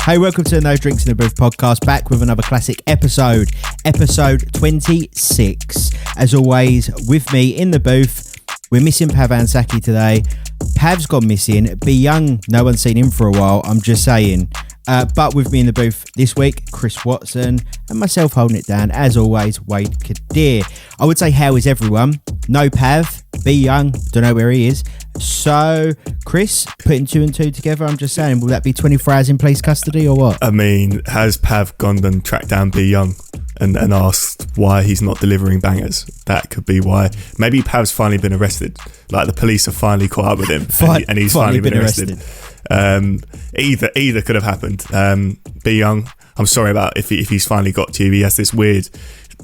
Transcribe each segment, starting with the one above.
Hey, welcome to the No Drinks in the Booth podcast, back with another classic episode 26. As always, with me in the booth, we're missing Pav Ansaki today. Pav's gone missing. Be Young, no one's seen him for a while, I'm just saying. But with me in the booth this week, Chris Watson, and myself holding it down, as always, Wade Kadir. I would say, how is everyone? No Pav, Be Young, don't know where he is. So, Chris, putting two and two together, I'm just saying, will that be 24 hours in police custody or what? I mean, has Pav gone and tracked down Be Young and asked why he's not delivering bangers? That could be why. Maybe Pav's finally been arrested. Like, the police have finally caught up with him and he's finally been arrested. Either could have happened. Be Young, I'm sorry about if he's finally got to you. He has this weird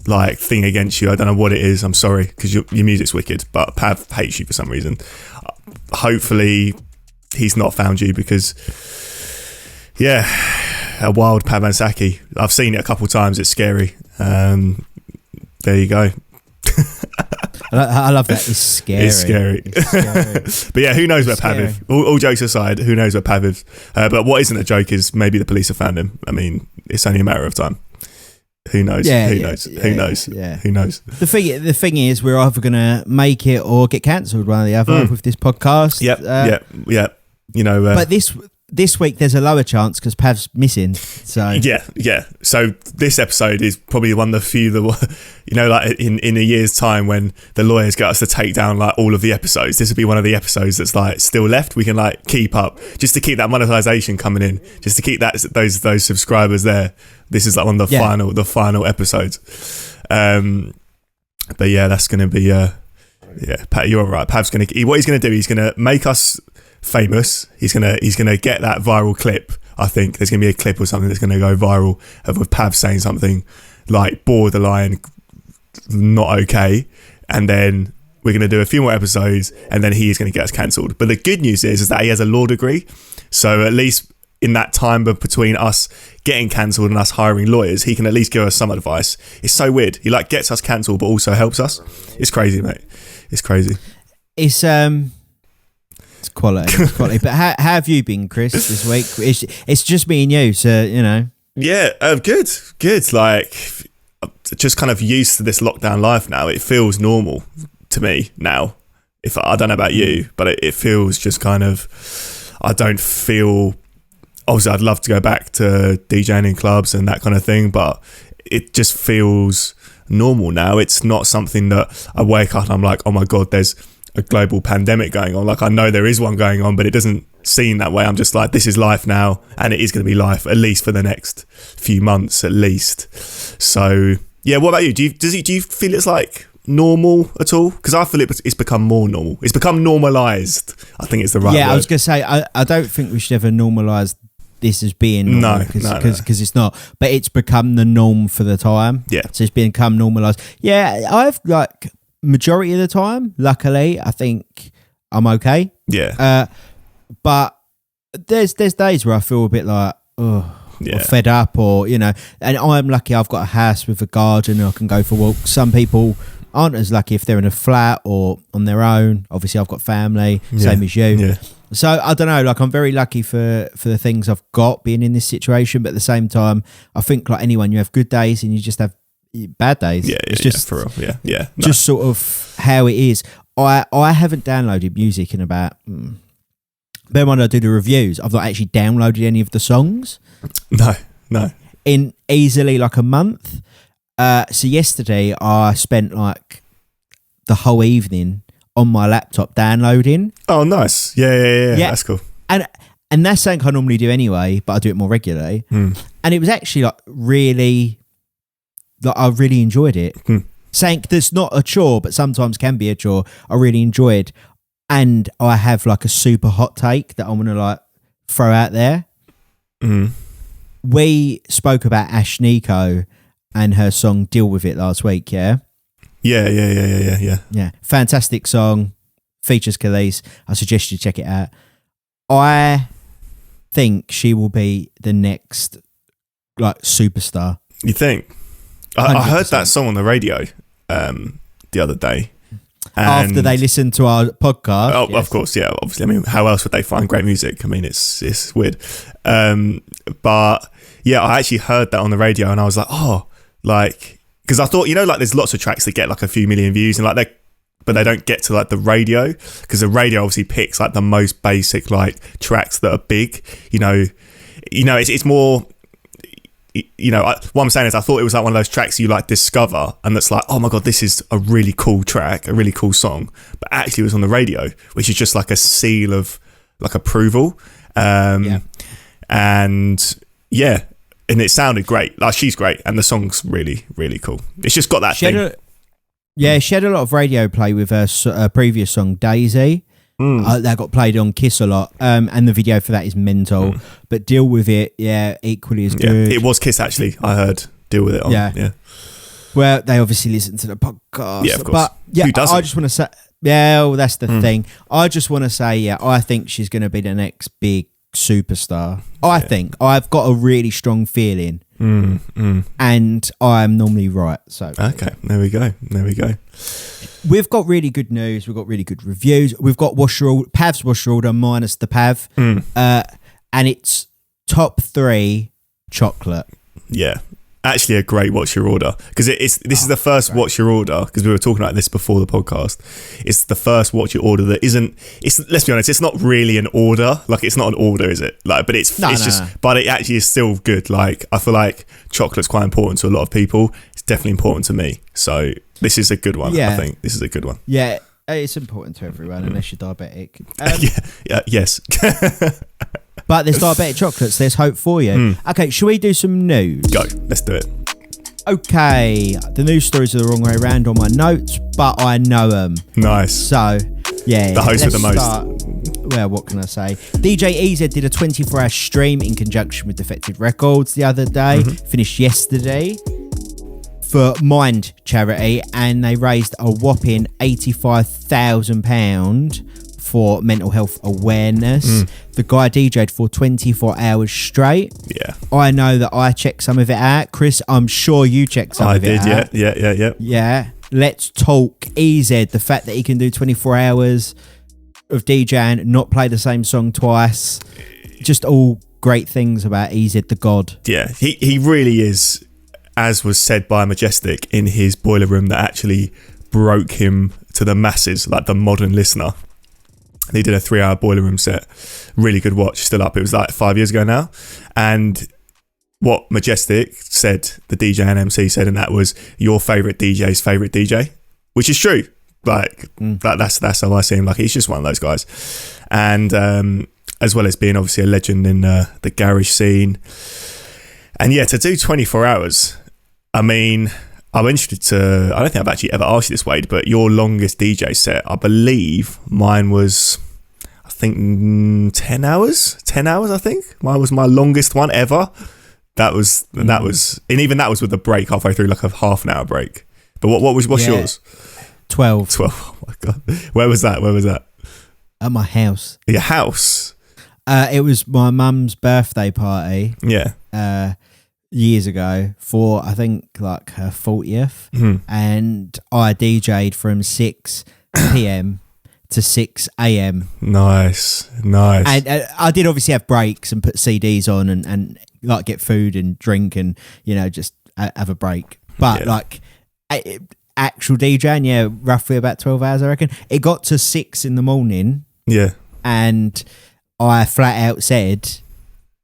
like thing against you. I don't know what it is. I'm sorry, because your music's wicked, but Pav hates you for some reason. Hopefully he's not found you, because a wild Pav Ansaki. I've seen it a couple times. It's scary. There you go. I love that. It's scary. It's scary. But yeah, who knows where Pav is? All jokes aside, who knows where Pav is? But what isn't a joke is maybe the police have found him. I mean, it's only a matter of time. Who knows? Who knows? The thing is, we're either going to make it or get cancelled, one or the other, with this podcast. Yep. You know, but this week there's a lower chance because Pav's missing. So yeah. So this episode is probably one of the few that, you know, like in a year's time when the lawyers get us to take down like all of the episodes, this will be one of the episodes that's like still left. We can like keep up, just to keep that monetization coming in, just to keep those subscribers there. This is like one of the final episodes. But yeah, that's going to be Pat, you're right. Pav's going to, what he's going to do, he's going to make us famous. He's gonna get that viral clip. I think there's gonna be a clip or something that's gonna go viral with Pav saying something like borderline not okay, and then we're gonna do a few more episodes, and then he is gonna get us cancelled. But the good news is that he has a law degree, so at least in that time between us getting cancelled and us hiring lawyers, he can at least give us some advice. It's so weird. He like gets us cancelled but also helps us. It's crazy, mate. It's crazy. It's quality. But how have you been, Chris, this week? It's just me and you, so, you know. Yeah, good. Like, just kind of used to this lockdown life now. It feels normal to me now. I don't know about you, but it feels just kind of, I don't feel, obviously I'd love to go back to DJing in clubs and that kind of thing, but it just feels normal now. It's not something that I wake up and I'm like, oh my God, there's a global pandemic going on. Like, I know there is one going on, but it doesn't seem that way. I'm just like, this is life now, and it is going to be life at least for the next few months at least. So yeah, what about you? Do you feel it's like normal at all? Because I feel it's become more normal. It's become normalised, I think it's the right word. I was going to say, I don't think we should ever normalise this as being normal, because it's not, but it's become the norm for the time. Yeah, so it's become normalised. Yeah, I've like, majority of the time, luckily, I think I'm okay. Yeah. But there's days where I feel a bit like, or fed up, or, you know, and I'm lucky I've got a house with a garden and I can go for walks. Some people aren't as lucky if they're in a flat or on their own. Obviously, I've got family, same as you. Yeah. So I don't know, like, I'm very lucky for the things I've got being in this situation, but at the same time, I think like anyone, you have good days and you just have bad days. It's just for real. Yeah. No. Just sort of how it is. I haven't downloaded music in about then when I do the reviews, I've not actually downloaded any of the songs. No. In easily like a month. So yesterday I spent like the whole evening on my laptop downloading. Oh, nice. Yeah. That's cool. And that's something I normally do anyway, but I do it more regularly. And it was actually like really, like, I really enjoyed it. Something that's not a chore, but sometimes can be a chore, I really enjoyed. And I have like a super hot take that I want to like throw out there. We spoke about Ash Nico and her song Deal With It last week, yeah? Yeah. Fantastic song. Features Khalees. I suggest you check it out. I think she will be the next like superstar. You think? I heard that song on the radio the other day. After they listen to our podcast. Oh, yes. Of course, yeah, obviously. I mean, how else would they find great music? I mean, it's weird. But yeah, I actually heard that on the radio and I was like, oh, like, because I thought, like there's lots of tracks that get like a few million views and like but they don't get to like the radio, because the radio obviously picks like the most basic like tracks that are big. It's more. What I'm saying is I thought it was like one of those tracks you like discover and that's like, oh my God, this is a really cool track, a really cool song. But actually it was on the radio, which is just like a seal of like approval. And it sounded great. Like she's great. And the song's really, really cool. It's just got that thing. She had a lot of radio play with her previous song, Daisy. That got played on Kiss a lot, and the video for that is mental. But Deal With It, equally as good. It was Kiss actually. I heard Deal With It on. Yeah. Well, they obviously listen to the podcast. Yeah, of course. But yeah, who doesn't? I just want to say, that's the thing. I just want to say, I think she's going to be the next big superstar. I think I've got a really strong feeling, and I'm normally right. So okay, there we go. We've got really good news. We've got really good reviews. We've got Pav's Wash Your Order minus the Pav. And it's top 3 chocolate. Yeah. Actually a great What's Your Order. Because this is the first What's Your Order, because we were talking about this before the podcast. It's the first What's Your Order that isn't, let's be honest, it's not really an order. Like it's not an order, is it? Like, but but it actually is still good. Like I feel like chocolate's quite important to a lot of people. It's definitely important to me. So this is a good one. I think this is a good one. Yeah, it's important to everyone unless you're diabetic. Yes. But there's diabetic chocolates. There's hope for you. Okay, shall we do some news? Go. Let's do it. Okay, the news stories are the wrong way around on my notes, but I know them. Nice. So, the host with the most. Well, what can I say? DJ EZ did a 24-hour stream in conjunction with Defected Records the other day. Finished yesterday. For Mind charity, and they raised a whopping £85,000 for mental health awareness. The guy DJ'd for 24 hours straight. Yeah. I know that I checked some of it out. Chris, I'm sure you checked some of it out. I did, Yeah. Let's talk EZ. The fact that he can do 24 hours of DJing, not play the same song twice. Just all great things about EZ the God. Yeah, he really is, as was said by Majestic in his Boiler Room, that actually broke him to the masses, like the modern listener. They did a 3-hour Boiler Room set. Really good watch, still up. It was like 5 years ago now. And what Majestic said, the DJ and MC said, and that was your favourite DJ's favourite DJ, which is true. Like, that's how I see him. Like, he's just one of those guys. And as well as being obviously a legend in the garage scene. And yeah, to do 24 hours, I mean, I'm interested to, I don't think I've actually ever asked you this, Wade, but your longest DJ set, I believe mine was, I think 10 hours, I think. Mine was my longest one ever. What's with a break halfway through, like a half an hour break. But what's yours? 12. Oh my God. Where was that? At my house. Your house? It was my mum's birthday party. Yeah. Years ago for, I think, like her 40th. And I DJ'd from 6 p.m. to 6 a.m. Nice. And I did obviously have breaks and put CDs on and like get food and drink and, just have a break. But like actual DJing, roughly about 12 hours, I reckon. It got to 6 in the morning. Yeah. And I flat out said,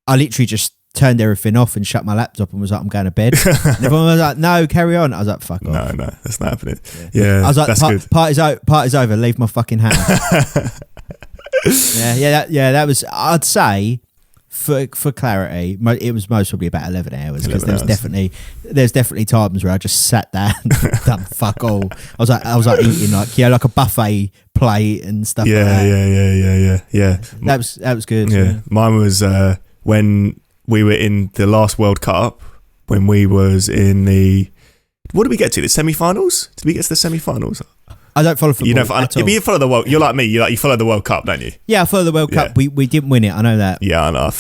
I literally just turned everything off and shut my laptop and was like, I'm going to bed. And everyone was like, no, carry on. I was like, fuck off. No, that's not happening. Yeah, I was like, that's good. Party's over. Leave my fucking house. That was, I'd say, for clarity, it was most probably about 11 hours, because there's definitely times where I just sat down and done fuck all. I was like eating like a buffet plate and stuff. Yeah. That was good. Yeah, mine was when we were in the last World Cup, when we was in the, what did we get to? The semi-finals? Did we get to the semi-finals? I don't follow football You know, at all. you follow the World. You're like me. You follow the World Cup, don't you? Yeah, I follow the World Cup. We didn't win it. I know that. Yeah, I know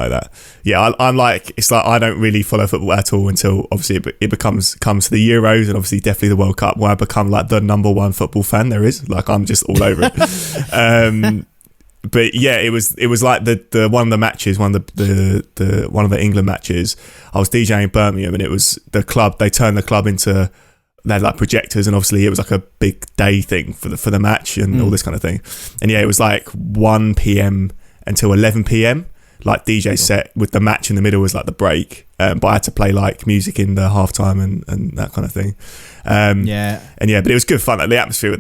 that. Yeah, I'm like, it's like I don't really follow football at all until obviously it comes to the Euros and obviously definitely the World Cup, where I become like the number one football fan there is. Like I'm just all over it. But yeah, it was like the one of the matches, one of the England matches. I was DJing Birmingham, and it was the club. They turned the club into. They had like projectors, and obviously it was like a big day thing for the match and all this kind of thing. And yeah, it was like 1 p.m. until 11 p.m. like DJ set with the match in the middle was like the break. But I had to play like music in the halftime and that kind of thing. But it was good fun. Like the atmosphere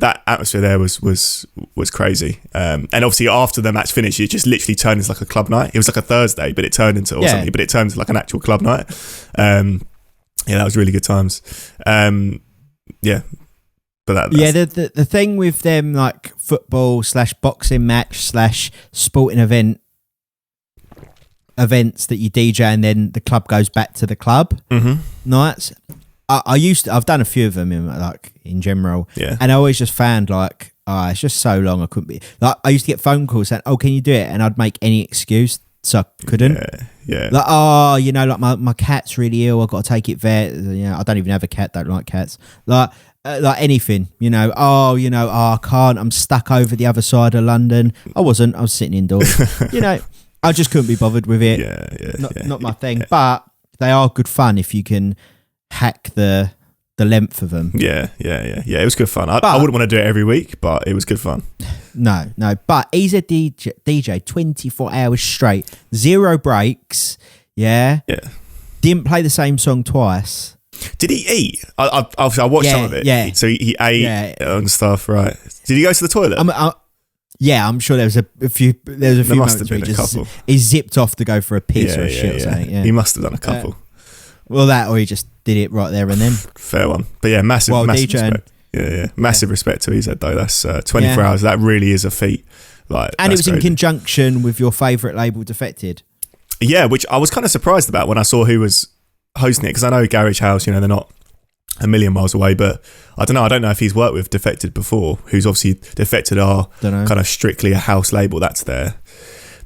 there was crazy. And obviously after the match finished, it just literally turned into like a club night. It was like a Thursday, but it turned into something. But it turned into like an actual club night. That was really good times. But the thing with them, like football / boxing match / sporting events that you DJ and then the club goes back to the club nights. I've done a few of them in general, and I always just found like it's just so long I couldn't be like. I used to get phone calls saying, "Oh, can you do it?" and I'd make any excuse. So I couldn't. Like, my cat's really ill. I've got to take it vet. I don't even have a cat. Don't like cats. Like anything. I can't. I'm stuck over the other side of London. I wasn't. I was sitting indoors. I just couldn't be bothered with it. Not my thing. But they are good fun if you can hack the length of them. Yeah. It was good fun. I wouldn't want to do it every week, but it was good fun. No. But he's a DJ 24 hours straight, 0 breaks. Yeah. Didn't play the same song twice. Did he eat? I watched some of it. Yeah. So he ate and stuff, right? Did he go to the toilet? I'm sure there was a few. There was a few. There must have been a couple. He zipped off to go for a piss or a shit or something. Yeah. He must have done a couple. Or he just did it right there and then. Fair one. But yeah, massive respect. Massive respect to Ezhead though. That's 24 hours. That really is a feat. And it was crazy. In conjunction with your favourite label, Defected. Yeah, which I was kind of surprised about when I saw who was hosting it, because I know Garage House, they're not a million miles away, but I don't know if he's worked with Defected before, who's obviously Defected are kind of strictly a house label. That's their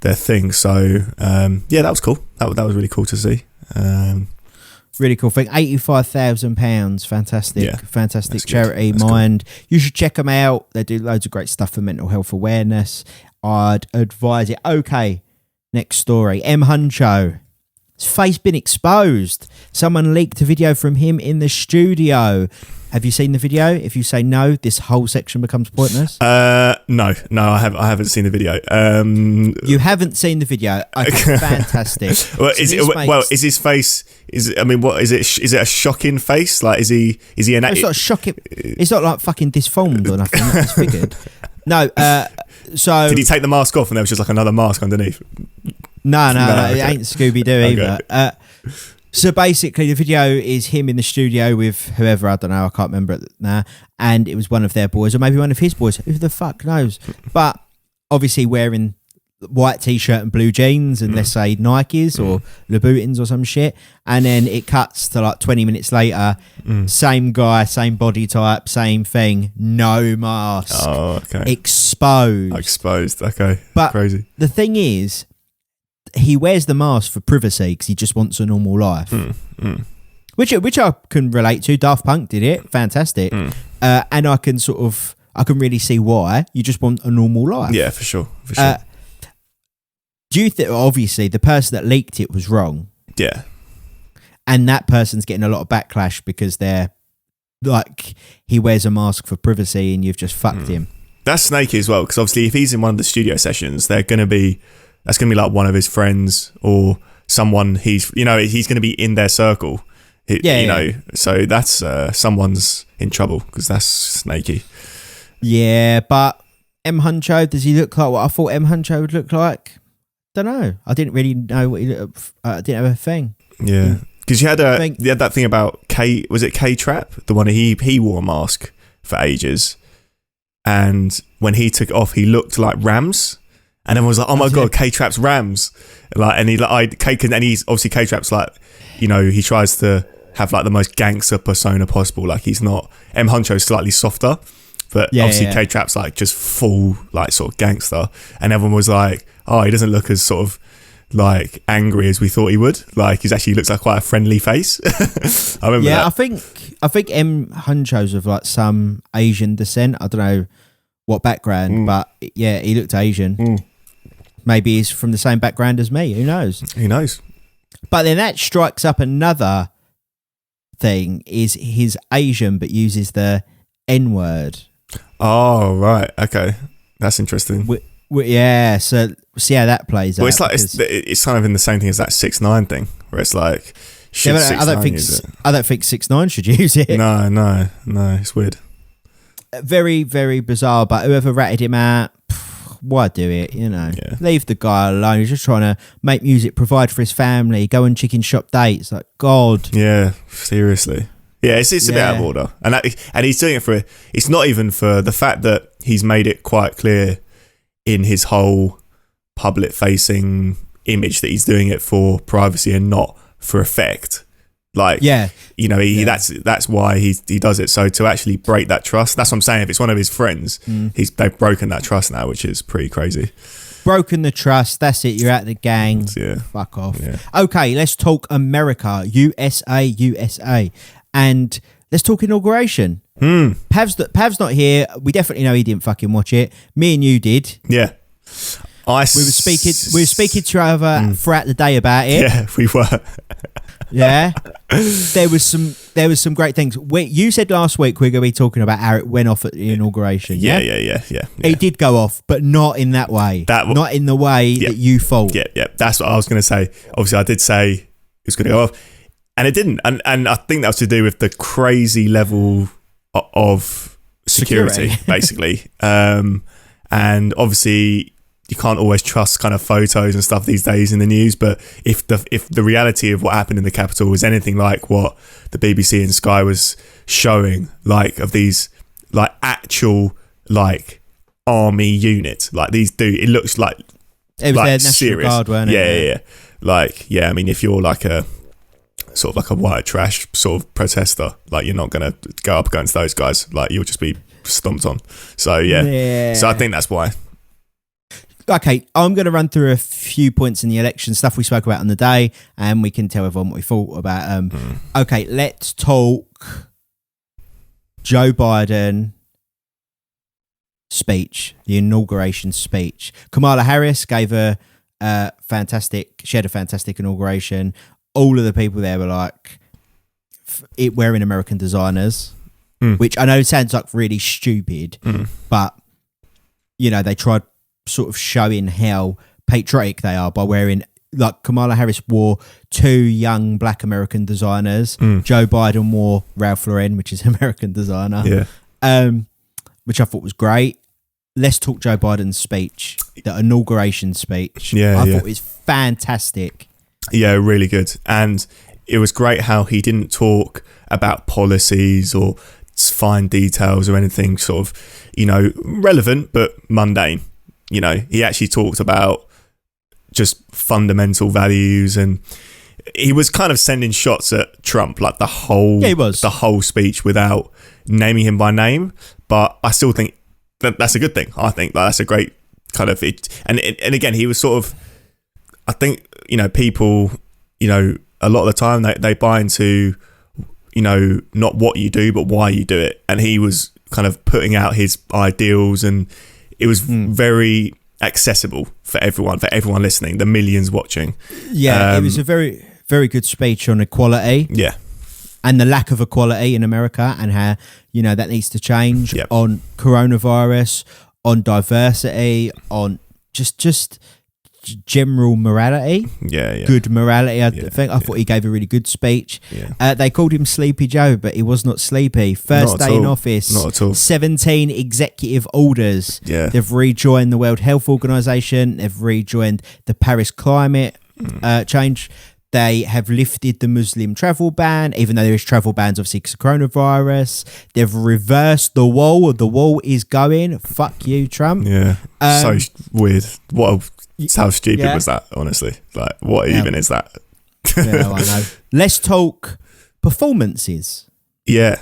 thing. So that was cool. That was really cool to see. Really cool thing. £85,000. Fantastic charity. That's Mind. Cool. You should check them out. They do loads of great stuff for mental health awareness. I'd advise it. Okay, next story. M Huncho. His face been exposed. Someone leaked a video from him in the studio. Have you seen the video? If you say no, this whole section becomes pointless. No, I haven't seen the video. You haven't seen the video. Okay, fantastic. Is his face? What is it? Is it a shocking face? Like, is he an? It's not shocking. It's not like fucking disformed or nothing. It's figured. No. So did he take the mask off and there was just like another mask underneath? No, okay. It ain't Scooby Doo either. So basically, the video is him in the studio with whoever, I don't know, I can't remember it now, and it was one of their boys, or maybe one of his boys, who the fuck knows, but obviously wearing white t-shirt and blue jeans and let's say Nikes or Louboutins or some shit, and then it cuts to like 20 minutes later, same guy, same body type, same thing, no mask. Oh, okay. Exposed, okay. But crazy. The thing is, he wears the mask for privacy because he just wants a normal life, which I can relate to. Daft Punk did it, fantastic, and I can really see why. You just want a normal life. Yeah, for sure. Do you think obviously the person that leaked it was wrong? Yeah, and that person's getting a lot of backlash because they're like, he wears a mask for privacy, and you've just fucked him. That's snaky as well, because obviously if he's in one of the studio sessions, that's going to be like one of his friends or someone he's going to be in their circle. So that's someone's in trouble because that's snaky. Yeah, but M Huncho, does he look like what I thought M Huncho would look like? Don't know. I didn't really know what he looked. I didn't have a thing. Yeah, because you had that thing about K. Was it K-Trap? The one he wore a mask for ages, and when he took it off, he looked like Rams. And everyone was like, "Oh my god, K-Trap's Rams!" And he's obviously K-Trap's like, he tries to have like the most gangster persona possible. Like he's not. M Huncho's slightly softer But obviously K-Trap's like just full like sort of gangster, and everyone was like, oh, he doesn't look as sort of like angry as we thought he would. Like he actually looks like quite a friendly face. I remember that. I think M Huncho's of like some Asian descent. I don't know what background, but yeah, he looked Asian. Maybe he's from the same background as me. Who knows? Who knows? But then that strikes up another thing: is he's Asian but uses the N-word. Oh right, okay, that's interesting. Yeah, so see how that plays out. Well, it's like it's kind of in the same thing as that 6ix9ine thing, where it's like, I don't think 6ix9ine should use it. No, it's weird. Very, very bizarre. But whoever ratted him out, why do it? You know, leave the guy alone. He's just trying to make music, provide for his family, go on chicken shop dates. Like God. Yeah, seriously. Yeah, it's a bit out of order, and he's doing it for. It's not even for the fact that he's made it quite clear in his whole public-facing image that he's doing it for privacy and not for effect. Like, you know, that's why he does it. So to actually break that trust, that's what I'm saying. If it's one of his friends, they've broken that trust now, which is pretty crazy. Broken the trust. That's it. You're out of the gang. Yeah. Fuck off. Yeah. Okay, let's talk America, USA. And let's talk inauguration. Pav's not here. We definitely know he didn't fucking watch it. Me and you did. Yeah. We were speaking to each other throughout the day about it. Yeah, we were. Yeah. There was some great things. You said last week we're going to be talking about how it went off at the inauguration. Yeah. It did go off, but not in that way. Not in the way that you thought. Yeah. That's what I was going to say. Obviously, I did say it was going to go off. And it didn't. And I think that was to do with the crazy level of security. Basically. And obviously, you can't always trust kind of photos and stuff these days in the news. But if the reality of what happened in the Capitol was anything like what the BBC and Sky was showing, like of these like actual like army units, like these it looks like it was like their National serious. Guard, weren't it? Yeah. I mean, if you're like a sort of like a white trash sort of protester, like you're not going to go up against those guys, like you'll just be stomped on. So so I think that's why. Okay, I'm going to run through a few points in the election stuff we spoke about on the day, and we can tell everyone what we thought about. Okay, let's talk Joe Biden speech, the inauguration speech. Kamala Harris gave she had a fantastic inauguration. All of the people there were like wearing American designers, which I know sounds like really stupid, but you know, they tried sort of showing how patriotic they are by wearing, like Kamala Harris wore 2 young black American designers. Joe Biden wore Ralph Lauren, which is American designer. Which I thought was great. Let's talk Joe Biden's speech, the inauguration speech. I thought it was fantastic. Yeah, really good. And it was great how he didn't talk about policies or fine details or anything sort of, you know, relevant but mundane. You know, he actually talked about just fundamental values, and he was kind of sending shots at Trump, like the whole speech without naming him by name. But I still think that's a good thing. I think that's a great kind of it. And again, he was sort of, I think, you know, people, you know, a lot of the time they buy into, you know, not what you do, but why you do it. And he was kind of putting out his ideals, and it was very accessible for everyone listening, the millions watching. Yeah, it was a very, very good speech on equality. Yeah. And the lack of equality in America, and how, you know, that needs to change. On coronavirus, on diversity, on just general morality. Good morality. I thought he gave a really good speech. They called him Sleepy Joe, but he was not sleepy. First day in office, not at all. 17 executive orders. They've rejoined the World Health Organization. They've rejoined the Paris climate change. They have lifted the Muslim travel ban, even though there is travel bans, obviously, because of coronavirus. They've reversed the wall. The wall is going. Fuck you, Trump. So weird. How stupid was that, honestly? Like, what even is that? I know. Let's talk performances. Yeah.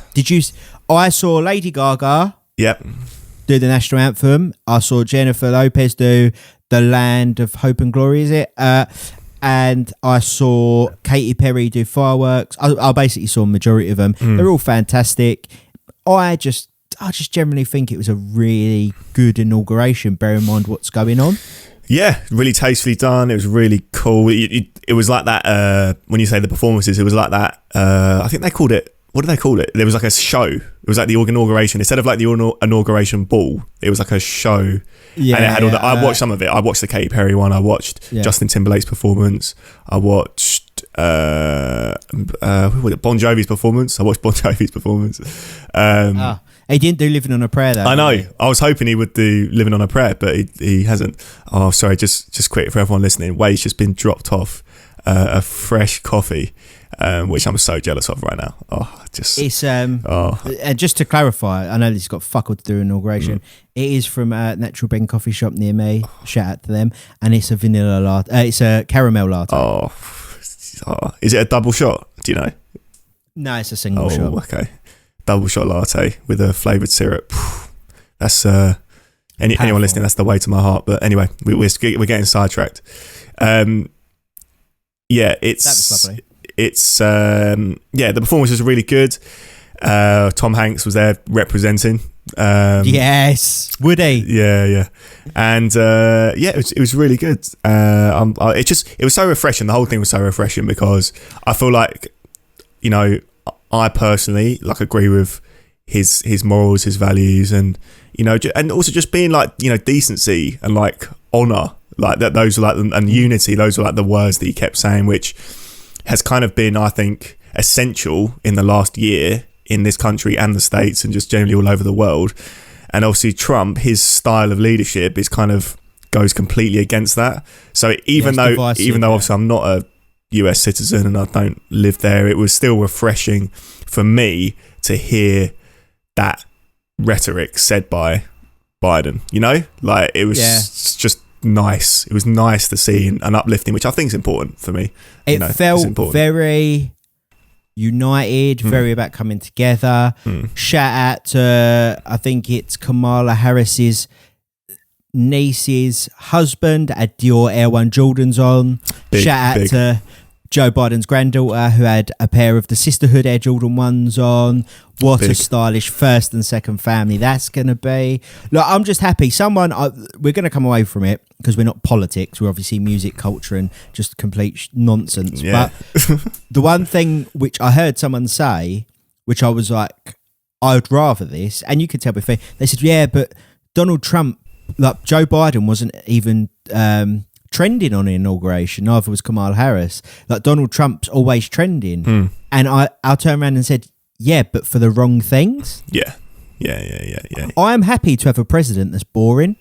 I saw Lady Gaga. Yep. do the national anthem. I saw Jennifer Lopez do The Land of Hope and Glory, is it? And I saw Katy Perry do Fireworks. I basically saw a majority of them. They're all fantastic. I just generally think it was a really good inauguration, bear in mind what's going on. Yeah, really tastefully done. It was really cool. It was like that, when you say the performances, it was like that, I think they called it, what did they call it? There was like a show. It was like the inauguration. Instead of like the inauguration ball, it was like a show. Yeah, and it had all that. I watched some of it. I watched the Katy Perry one. I watched Justin Timberlake's performance. I watched Bon Jovi's performance. He didn't do Living on a Prayer though. I know. I was hoping he would do Living on a Prayer, but he hasn't. Oh, sorry. Just quick for everyone listening. Wade's just been dropped off a fresh coffee, which I'm so jealous of right now. It's and just to clarify, I know this has got fuck all to do with inauguration. It is from Natural Ben Coffee Shop near me. Shout out to them. And it's a vanilla latte. It's a caramel latte. Is it a double shot? Do you know? No, it's a single shot. Okay. Double shot latte with a flavoured syrup. That's anyone listening, that's the way to my heart. But anyway, we're getting sidetracked. That was lovely. The performance was really good. Tom Hanks was there representing. Yes, would he? Yeah. And it was really good. It was so refreshing. The whole thing was so refreshing because I feel like, I personally agree with his morals, his values, and and also just being decency and honor, that. Those are and unity. Those are the words that he kept saying, which has kind of been, I think, essential in the last year in this country and the States and just generally all over the world. And obviously Trump, his style of leadership is kind of goes completely against that. So even though obviously I'm not a US citizen and I don't live there, it was still refreshing for me to hear that rhetoric said by Biden. It was just nice. It was nice to see and uplifting, which I think is important for me. It felt very united, very about coming together. Shout out to, I think it's Kamala Harris's niece's husband had Dior Air One Jordans on. Shout out to Joe Biden's granddaughter who had a pair of the Sisterhood Air Jordan 1s on. What a stylish first and second family that's going to be. Look, I'm just happy. We're going to come away from it because we're not politics. We're obviously music, culture and just complete nonsense. Yeah. But the one thing which I heard someone say, which I was like, I would rather this, and you could tell before, they said, yeah, but Donald Trump, Joe Biden wasn't even trending on the inauguration, neither was Kamala Harris. Donald Trump's always trending. And I turned around and said, yeah, but for the wrong things. Yeah. I am happy to have a president that's boring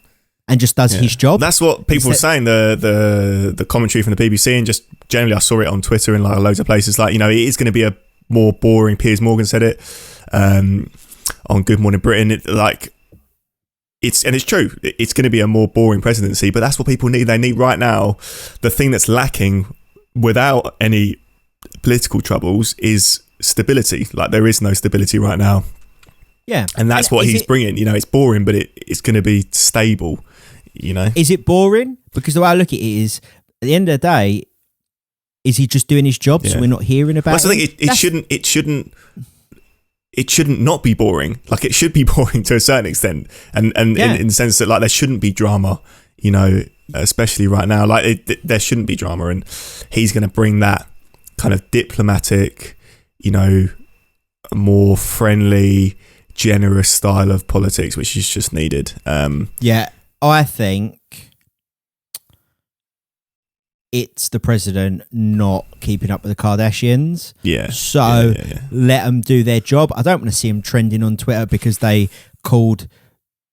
and just does his job. That's what people were saying, the commentary from the BBC, and just generally I saw it on Twitter and loads of places. It is going to be a more boring, Piers Morgan said it on Good Morning Britain. It's true. It's going to be a more boring presidency, but that's what people need. They need right now. The thing that's lacking without any political troubles is stability. There is no stability right now. Yeah. And that's what he's bringing. It's boring, but it's going to be stable, Is it boring? Because the way I look at it is, at the end of the day, is he just doing his job so we're not hearing about it? I think it shouldn't not be boring. It should be boring to a certain extent, and in the sense that there shouldn't be drama, especially right now. There shouldn't be drama, and he's going to bring that kind of diplomatic, more friendly, generous style of politics, which is just needed. I think it's the president not keeping up with the Kardashians. Yeah. So let them do their job. I don't want to see them trending on Twitter because they called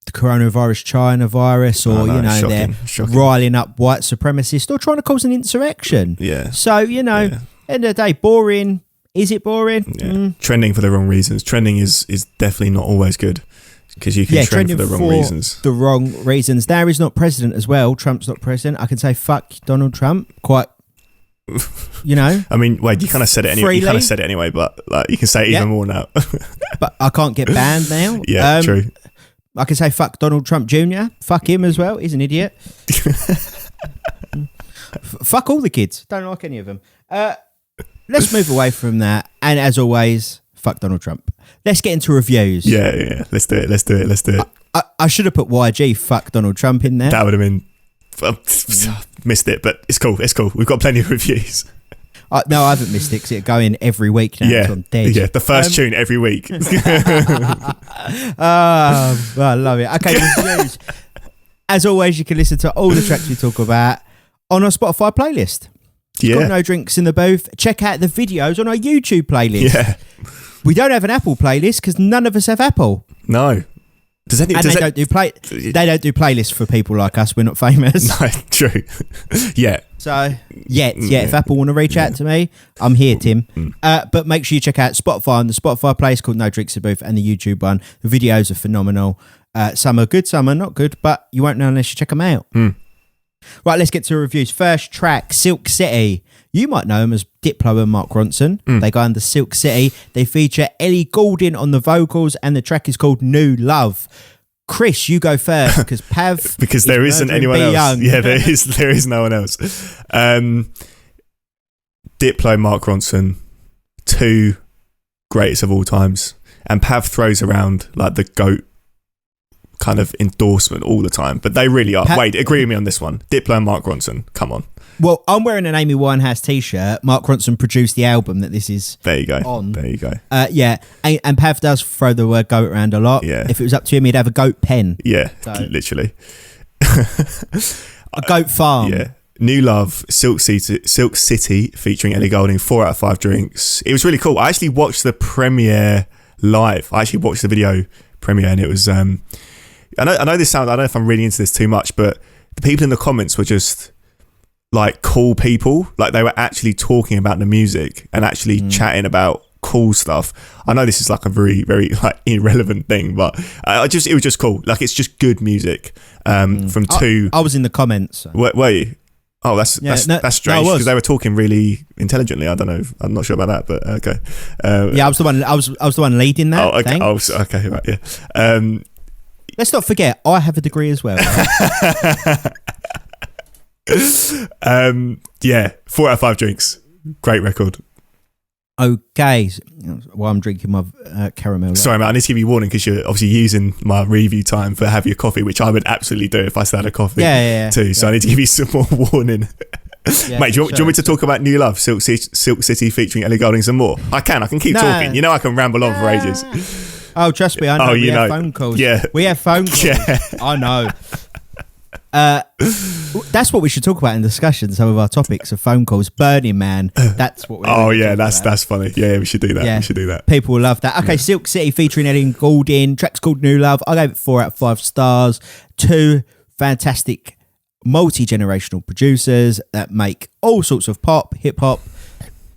the coronavirus China virus, or they're riling up white supremacists or trying to cause an insurrection. Yeah. So end of the day, boring. Is it boring? Yeah. Trending for the wrong reasons. Trending is definitely not always good. Because you can trend for the wrong reasons. The wrong reasons. Now he's not president as well. Trump's not president. I can say fuck Donald Trump quite, I mean, wait, you kind of said it anyway. Freely. You kind of said it anyway, but you can say it even more now. But I can't get banned now. Yeah, true. I can say fuck Donald Trump Jr. Fuck him as well. He's an idiot. Fuck all the kids. Don't like any of them. Let's move away from that. And as always, fuck Donald Trump. Let's get into reviews. Yeah. Let's do it. I should have put YG fuck Donald Trump in there. That would have been... missed it, but it's cool. We've got plenty of reviews. No, I haven't missed it because it's going every week now. Yeah, so I'm dead. Yeah, the first tune every week. I love it. Okay, reviews. As always, you can listen to all the tracks we talk about on our Spotify playlist. Got No Drinks in the Booth. Check out the videos on our YouTube playlist. Yeah. We don't have an Apple playlist because none of us have Apple. No. They don't do playlists for people like us. We're not famous. No, true. Yeah. So, if Apple want to reach out to me, I'm here, Tim. But make sure you check out Spotify on the Spotify playlist called No Drinks in the Booth and the YouTube one. The videos are phenomenal. Some are good, some are not good, but you won't know unless you check them out. Right, let's get to reviews. First track, Silk City. You might know them as Diplo and Mark Ronson. They go under Silk City. They feature Ellie Goulding on the vocals, and the track is called New Love. Chris, you go first because Pav. Because there isn't anyone else. Young. Yeah, there is no one else. Diplo, Mark Ronson, two greatest of all times, and Pav throws around like the GOAT kind of endorsement all the time, but they really are. Wade, agree with me on this one. Diplo and Mark Ronson, come on. Well, I'm wearing an Amy Winehouse t-shirt. Mark Ronson produced the album that this is There you go. on. There you go. Yeah, and Pav does throw the word GOAT around a lot. Yeah. If it was up to him, he'd have a goat pen. Yeah, So- literally. A goat farm. Yeah. New Love, Silk City featuring Ellie Goulding, 4 out of 5 drinks. It was really cool. I actually watched the premiere live. I actually watched the video premiere, and it was... I know this sounds... I don't know if I'm reading into this too much, but the people in the comments were just... like cool people, like they were actually talking about the music and actually chatting about cool stuff. I know this is like a very, very like irrelevant thing, but it was just cool. Like it's just good music. From two. I was in the comments. So. Were you? Oh, that's strange because they were talking really intelligently. I don't know. I'm not sure about that, but okay. I was the one. I was the one leading that. Oh, okay. Thanks. Okay. Right. Yeah. Let's not forget, I have a degree as well. Yeah, 4 out of 5 drinks. Great record. Okay, well, I'm drinking my caramel. Sorry, mate, I need to give you a warning because you're obviously using my review time for Have Your Coffee, which I would absolutely do if I still had a coffee too. So I need to give you some more warning. Mate, do you want me to talk about New Love, Silk City featuring Ellie Goulding some more? I can keep talking. You know I can ramble on for ages. Oh, trust me, I know. We have phone calls. Yeah. We have phone calls. Yeah. I know. That's what we should talk about in discussion. Some of our topics of phone calls. Burning Man. That's what we're that's funny. Yeah, we should do that. Yeah. We should do that. People will love that. Okay, Silk City featuring Ellie Goulding. Track's called New Love. I gave it 4 out of 5 stars. 2 fantastic multi-generational producers that make all sorts of pop, hip hop,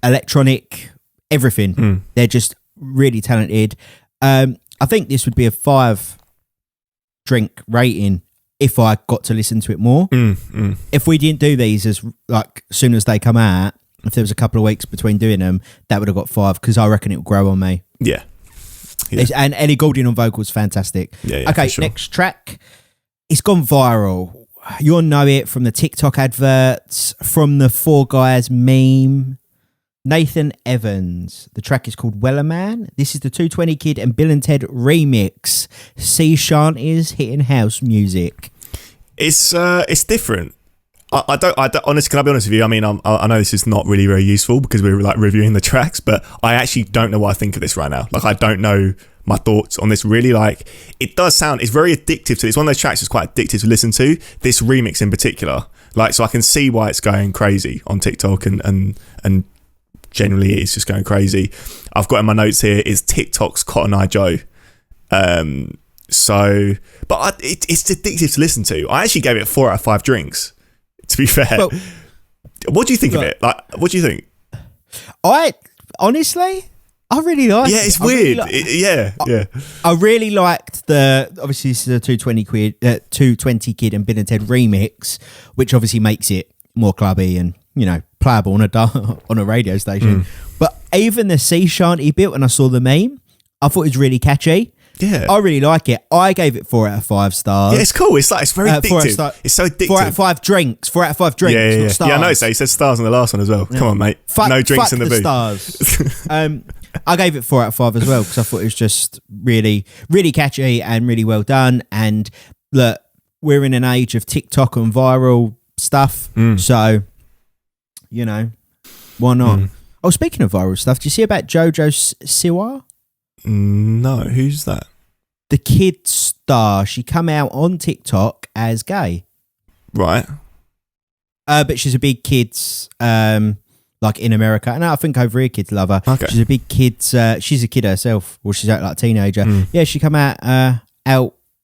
electronic, everything. They're just really talented. I think this would be a 5 drink rating if I got to listen to it more. If we didn't do these as like soon as they come out, if there was a couple of weeks between doing them, that would have got 5 because I reckon it will grow on me. Yeah. And Ellie Goulding on vocals, fantastic. Yeah, okay, sure. Next track. It's gone viral. You'll know it from the TikTok adverts, from the Four Guys meme. Nathan Evans. The track is called Weller Man. This is the 220 Kid and Bill and Ted remix. Sea shanties hitting house music. It's different. I don't honestly, can I be honest with you? I mean, I know this is not really very useful because we're like reviewing the tracks, but I actually don't know what I think of this right now. Like I don't know my thoughts on this really. Like it does sound, it's very addictive it's one of those tracks that's quite addictive to listen to, this remix in particular. Like, so I can see why it's going crazy on TikTok and generally it's just going crazy. I've got in my notes here is TikTok's Cotton Eye Joe. It's addictive to listen to. I actually gave it 4 out of 5 drinks, to be fair. Well, what do you think of it? Like, what do you think? I really like it. Yeah, it's weird. I really liked obviously this is a 220 Kid and Bill and Ted remix, which obviously makes it more clubby and, you know, playable on a radio station. But even the sea shanty bit, when I saw the meme, I thought it was really catchy. Yeah. I really like it. I gave it 4 out of 5 stars. Yeah, it's cool. It's like, it's very 4 out of addictive. It's so addictive. 4 out of 5 drinks. 4 out of 5 drinks. Yeah, Not stars. I know. So he said stars on the last one as well. Come on, mate. No drinks in the booth. Stars. I gave it 4 out of 5 as well because I thought it was just really, really catchy and really well done. And look, we're in an age of TikTok and viral stuff, so you know, why not? Oh, speaking of viral stuff, do you see about Jojo Siwa? No, who's that? The kid star. She come out on TikTok as gay. Right. But she's a big kids, like in America. And I think over here kids love her. Okay. She's a big kids, she's a kid herself, or she's out like a teenager. Yeah, she come out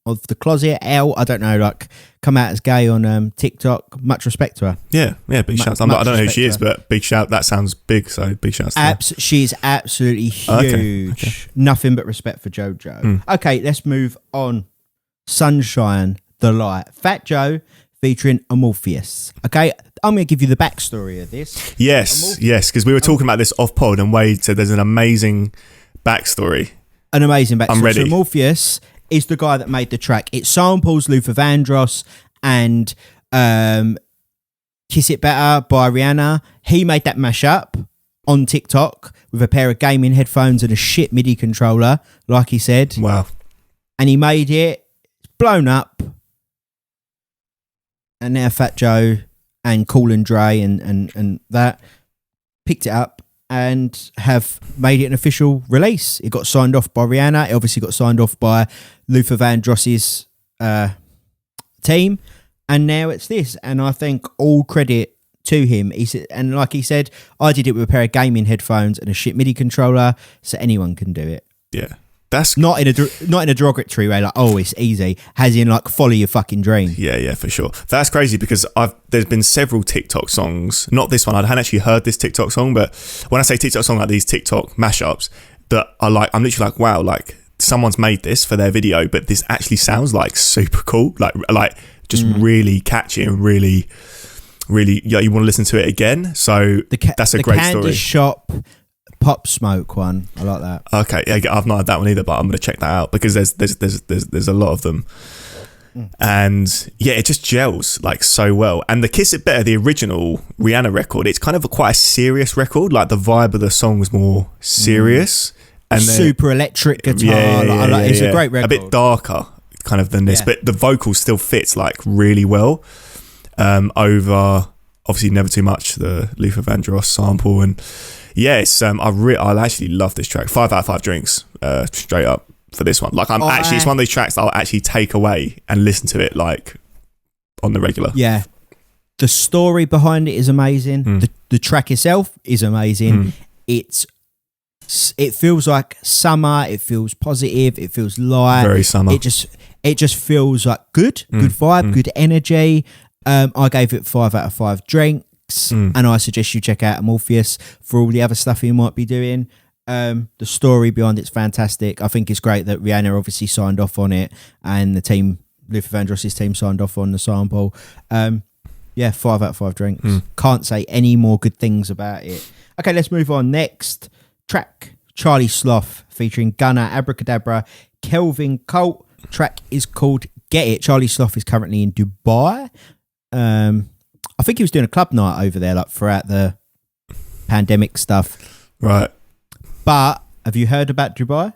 of the closet, I don't know, like come out as gay on TikTok. Much respect to her. Yeah, big shouts. I don't know who she is, but big shout. That sounds big, so big shouts to her. She's absolutely huge. Okay. Nothing but respect for Jojo. Okay, let's move on. Sunshine, The Light. Fat Joe featuring Amorpheus. Okay, I'm going to give you the backstory of this. Yes, because we were talking about this off pod, and Wade said there's an amazing backstory. An amazing backstory. I'm ready. So Amorpheus is the guy that made the track. It samples Luther Vandross and Kiss It Better by Rihanna. He made that mashup on TikTok with a pair of gaming headphones and a shit MIDI controller, like he said. Wow. And he made it, blown up. And now Fat Joe and Cool and Dre and that picked it up and have made it an official release. It got signed off by Rihanna. It obviously got signed off by Luther Vandross's team. And now it's this. And I think all credit to him. He said, and like he said, I did it with a pair of gaming headphones and a shit MIDI controller, so anyone can do it. Yeah. That's not in a derogatory way, like, oh, it's easy, as in like follow your fucking dream. Yeah, for sure. That's crazy because there's been several TikTok songs, not this one, I hadn't actually heard this TikTok song, but when I say TikTok song, like these TikTok mashups that are like, I'm literally like, wow, like someone's made this for their video, but this actually sounds like super cool, like just really catchy and really, really, yeah, you want to listen to it again. So that's a great story. The Candy Shop Pop Smoke one, I like that. Okay, yeah, I've not had that one either, but I'm going to check that out because there's a lot of them, and yeah, it just gels like so well. And the Kiss It Better, the original Rihanna record, it's kind of quite a serious record. Like the vibe of the song was more serious and super electric guitar. It's a great record. A bit darker, kind of than this, but the vocal still fits like really well over obviously Never Too Much, the Luther Vandross sample. And yeah, it's I actually love this track. 5 out of 5 drinks, straight up for this one. Like it's one of those tracks that I'll actually take away and listen to it like on the regular. Yeah, the story behind it is amazing. The track itself is amazing. It feels like summer. It feels positive. It feels light. Very summer. It just feels like good vibe, good energy. I gave it 5 out of 5 drinks. And I suggest you check out Amorpheus for all the other stuff he might be doing. The story behind it's fantastic. I think it's great that Rihanna obviously signed off on it and the team, Luther Vandross's team, signed off on the sample. 5 out of 5 drinks. Can't say any more good things about it. Okay, let's move on. Next track, Charlie Sloth featuring Gunna, Abracadabra, Kelvin Colt. Track is called Get It. Charlie Sloth is currently in Dubai. I think he was doing a club night over there, like throughout the pandemic stuff. Right. But have you heard about Dubai?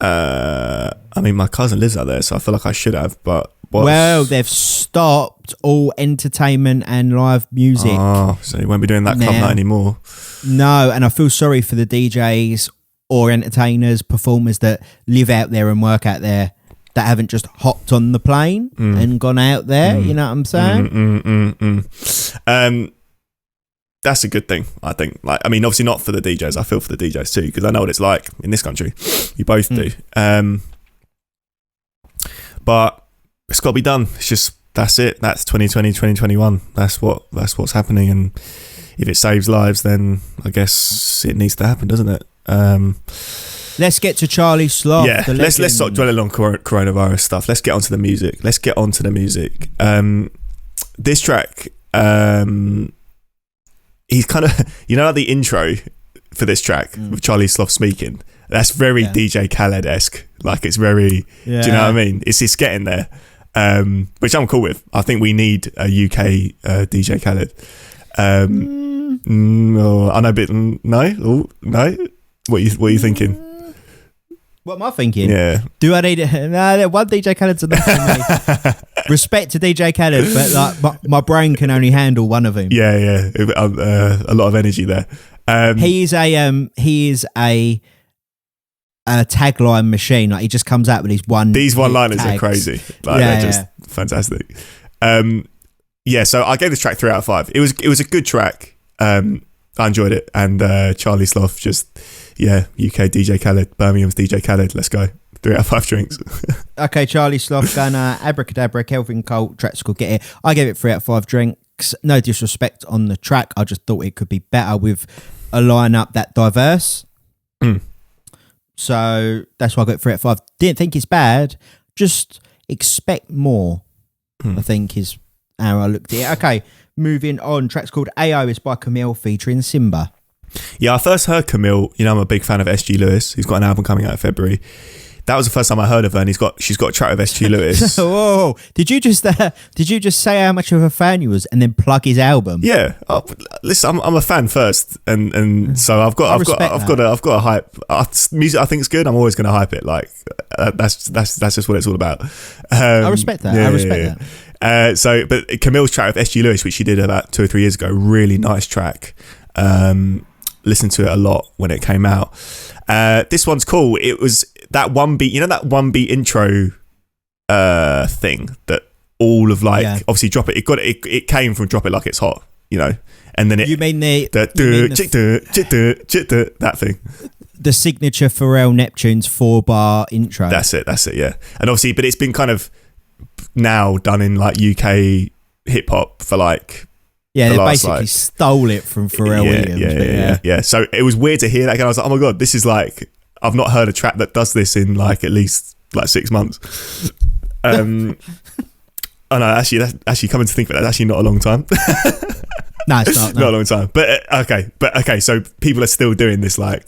I mean, my cousin lives out there, so I feel like I should have. But well, they've stopped all entertainment and live music. Oh, so you won't be doing that club night anymore. No, and I feel sorry for the DJs or entertainers, performers that live out there and work out there, that haven't just hopped on the plane and gone out there. You know what I'm saying? That's a good thing, I think. Like, I mean, obviously not for the DJs. I feel for the DJs too, because I know what it's like in this country. You both do. But it's got to be done. It's just, that's it. That's 2020, 2021. That's what's happening. And if it saves lives, then I guess it needs to happen, doesn't it? Let's get to Charlie Sloth. Yeah, let's stop dwelling on coronavirus stuff. Let's get onto the music. This track, he's kind of, you know, like the intro for this track with Charlie Sloth speaking. That's very DJ Khaled-esque. Like it's very, do you know what I mean? It's getting there, which I'm cool with. I think we need a UK DJ Khaled. No, I know, but no. What are you thinking? What am I thinking? Yeah. Do I need it? No, one DJ Khaled's enough for me. Respect to DJ Khaled, but like my brain can only handle one of him. Yeah. A lot of energy there. He is a tagline machine. Like he just comes out with these one-liners tags. are crazy. Like they're just fantastic. So I gave this track 3 out of 5. It was a good track. I enjoyed it, and Charlie Sloth UK DJ Khaled, Birmingham's DJ Khaled. Let's go. 3 out of 5 drinks. Okay, Charlie Sloth, Gunner, Abracadabra, Kelvin Colt, track's called Get It. I gave it 3 out of 5 drinks. No disrespect on the track. I just thought it could be better with a lineup that diverse. So that's why I got 3 out of 5. Didn't think it's bad. Just expect more. I think is how I looked at it. Okay, moving on. Track's called AO. It's by Camille featuring Simba. Yeah, I first heard Camille. I'm a big fan of SG Lewis. He's got an album coming out in February. That was the first time I heard of her, and she's got a track with SG Lewis. Whoa! Did you just say how much of a fan you was, and then plug his album? Yeah. Listen, I'm a fan first, and so I've got a hype. Music I think is good. I'm always going to hype it. Like that's just what it's all about. I respect that. I respect that. But Camille's track with SG Lewis, which she did about 2 or 3 years ago, really nice track. Listened to it a lot when it came out. This one's cool. It was that one beat, that one beat intro thing that all of obviously Drop It. It came from Drop It Like It's Hot, and then you mean that thing, the signature Pharrell Neptune's 4-bar intro. That's it. Yeah, and obviously, but it's been kind of now done in UK hip hop for Yeah, they basically stole it from Pharrell Williams. Yeah. So it was weird to hear that again. I was like, oh my God, this is I've not heard a track that does this in at least 6 months. Oh no, actually coming to think of it, that's actually not a long time. No, it's not. No. Not a long time. But okay, so people are still doing this just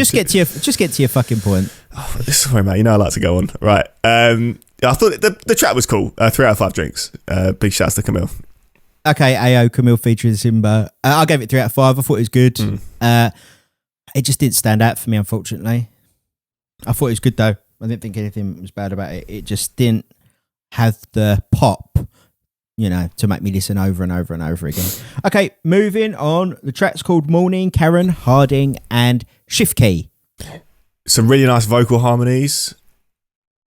get to your fucking point. Oh, sorry, mate. I like to go on. Right. I thought the track was cool. 3 out of 5 drinks. Big shouts to Camille. Okay, AO Camille featuring Simba. I gave it 3 out of 5. I thought it was good. It just didn't stand out for me, unfortunately. I thought it was good though. I didn't think anything was bad about it. It just didn't have the pop, to make me listen over and over and over again. Okay, moving on. The track's called Morning, Karen Harding and Shift Key. Some really nice vocal harmonies.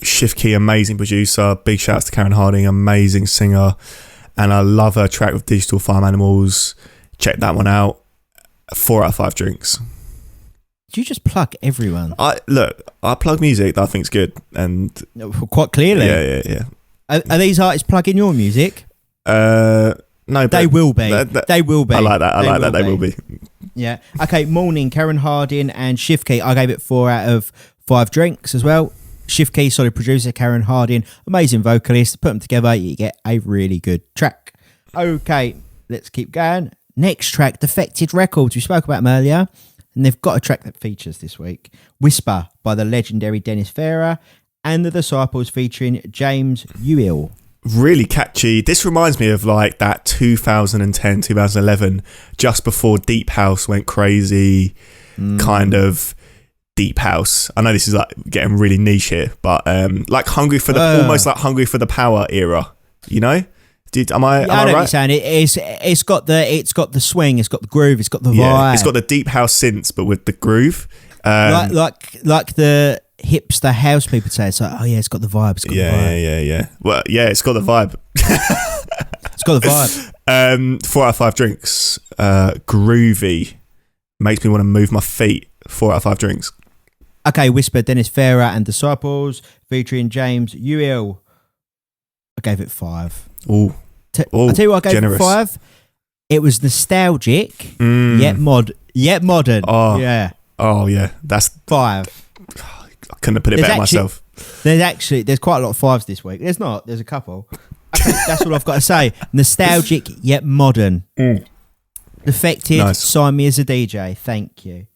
Shift Key, amazing producer. Big shouts to Karen Harding, amazing singer. And I love her track with Digital Farm Animals. Check that one out. 4 out of 5 drinks. You just plug everyone. I plug music that I think's good, and quite clearly. Yeah. Are these artists plugging your music? No, they will be. They will be. I like that. They will be. Yeah. Okay. Morning, Karen Harding and Shift Key. I gave it 4 out of 5 drinks as well. Shift Key, solid producer. Karen Harding, amazing vocalist. Put them together, you get a really good track. Okay, let's keep going. Next track, Defected Records. We spoke about them earlier, and they've got a track that features this week. Whisper by the legendary Dennis Farah and the Disciples featuring James Ewell. Really catchy. This reminds me of that 2010, 2011, just before Deep House went crazy, kind of deep house. I know this is getting really niche here, but Hungry for the almost Hungry for the Power era. Am I know right? What you're saying. It's got the swing, it's got the groove, it's got the vibe. It's got the deep house synths, but with the groove. Like the hipster house people say. It's like, oh yeah, it's got the vibe. It's got the vibe. Yeah. Well, yeah, it's got the vibe. It's got the vibe. 4 out of 5 drinks. Groovy. Makes me want to move my feet. 4 out of 5 drinks. Okay, Whisper, Dennis Farah and Disciples featuring James Ewell. I gave it 5. Ooh. I'll tell you what I gave generous. it 5. It was nostalgic, yet modern. Oh. Yeah. Oh, yeah. That's 5. I couldn't have put it better myself. There's quite a lot of 5s this week. There's a couple. Okay, that's all I've got to say. Nostalgic, yet modern. Defected, nice. Sign me as a DJ. Thank you.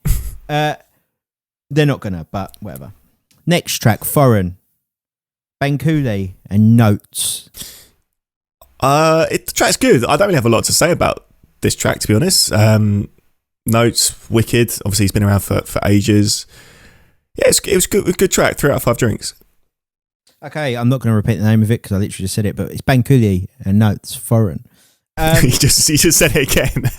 They're not gonna, but whatever. Next track, Foreign, Bankuli and Notes. The track's good. I don't really have a lot to say about this track, to be honest. Notes, wicked. Obviously, he's been around for ages. Yeah, it was good. Good track. 3 out of 5 drinks. Okay, I'm not going to repeat the name of it because I literally just said it, but it's Bankuli and Notes, Foreign. You just said it again.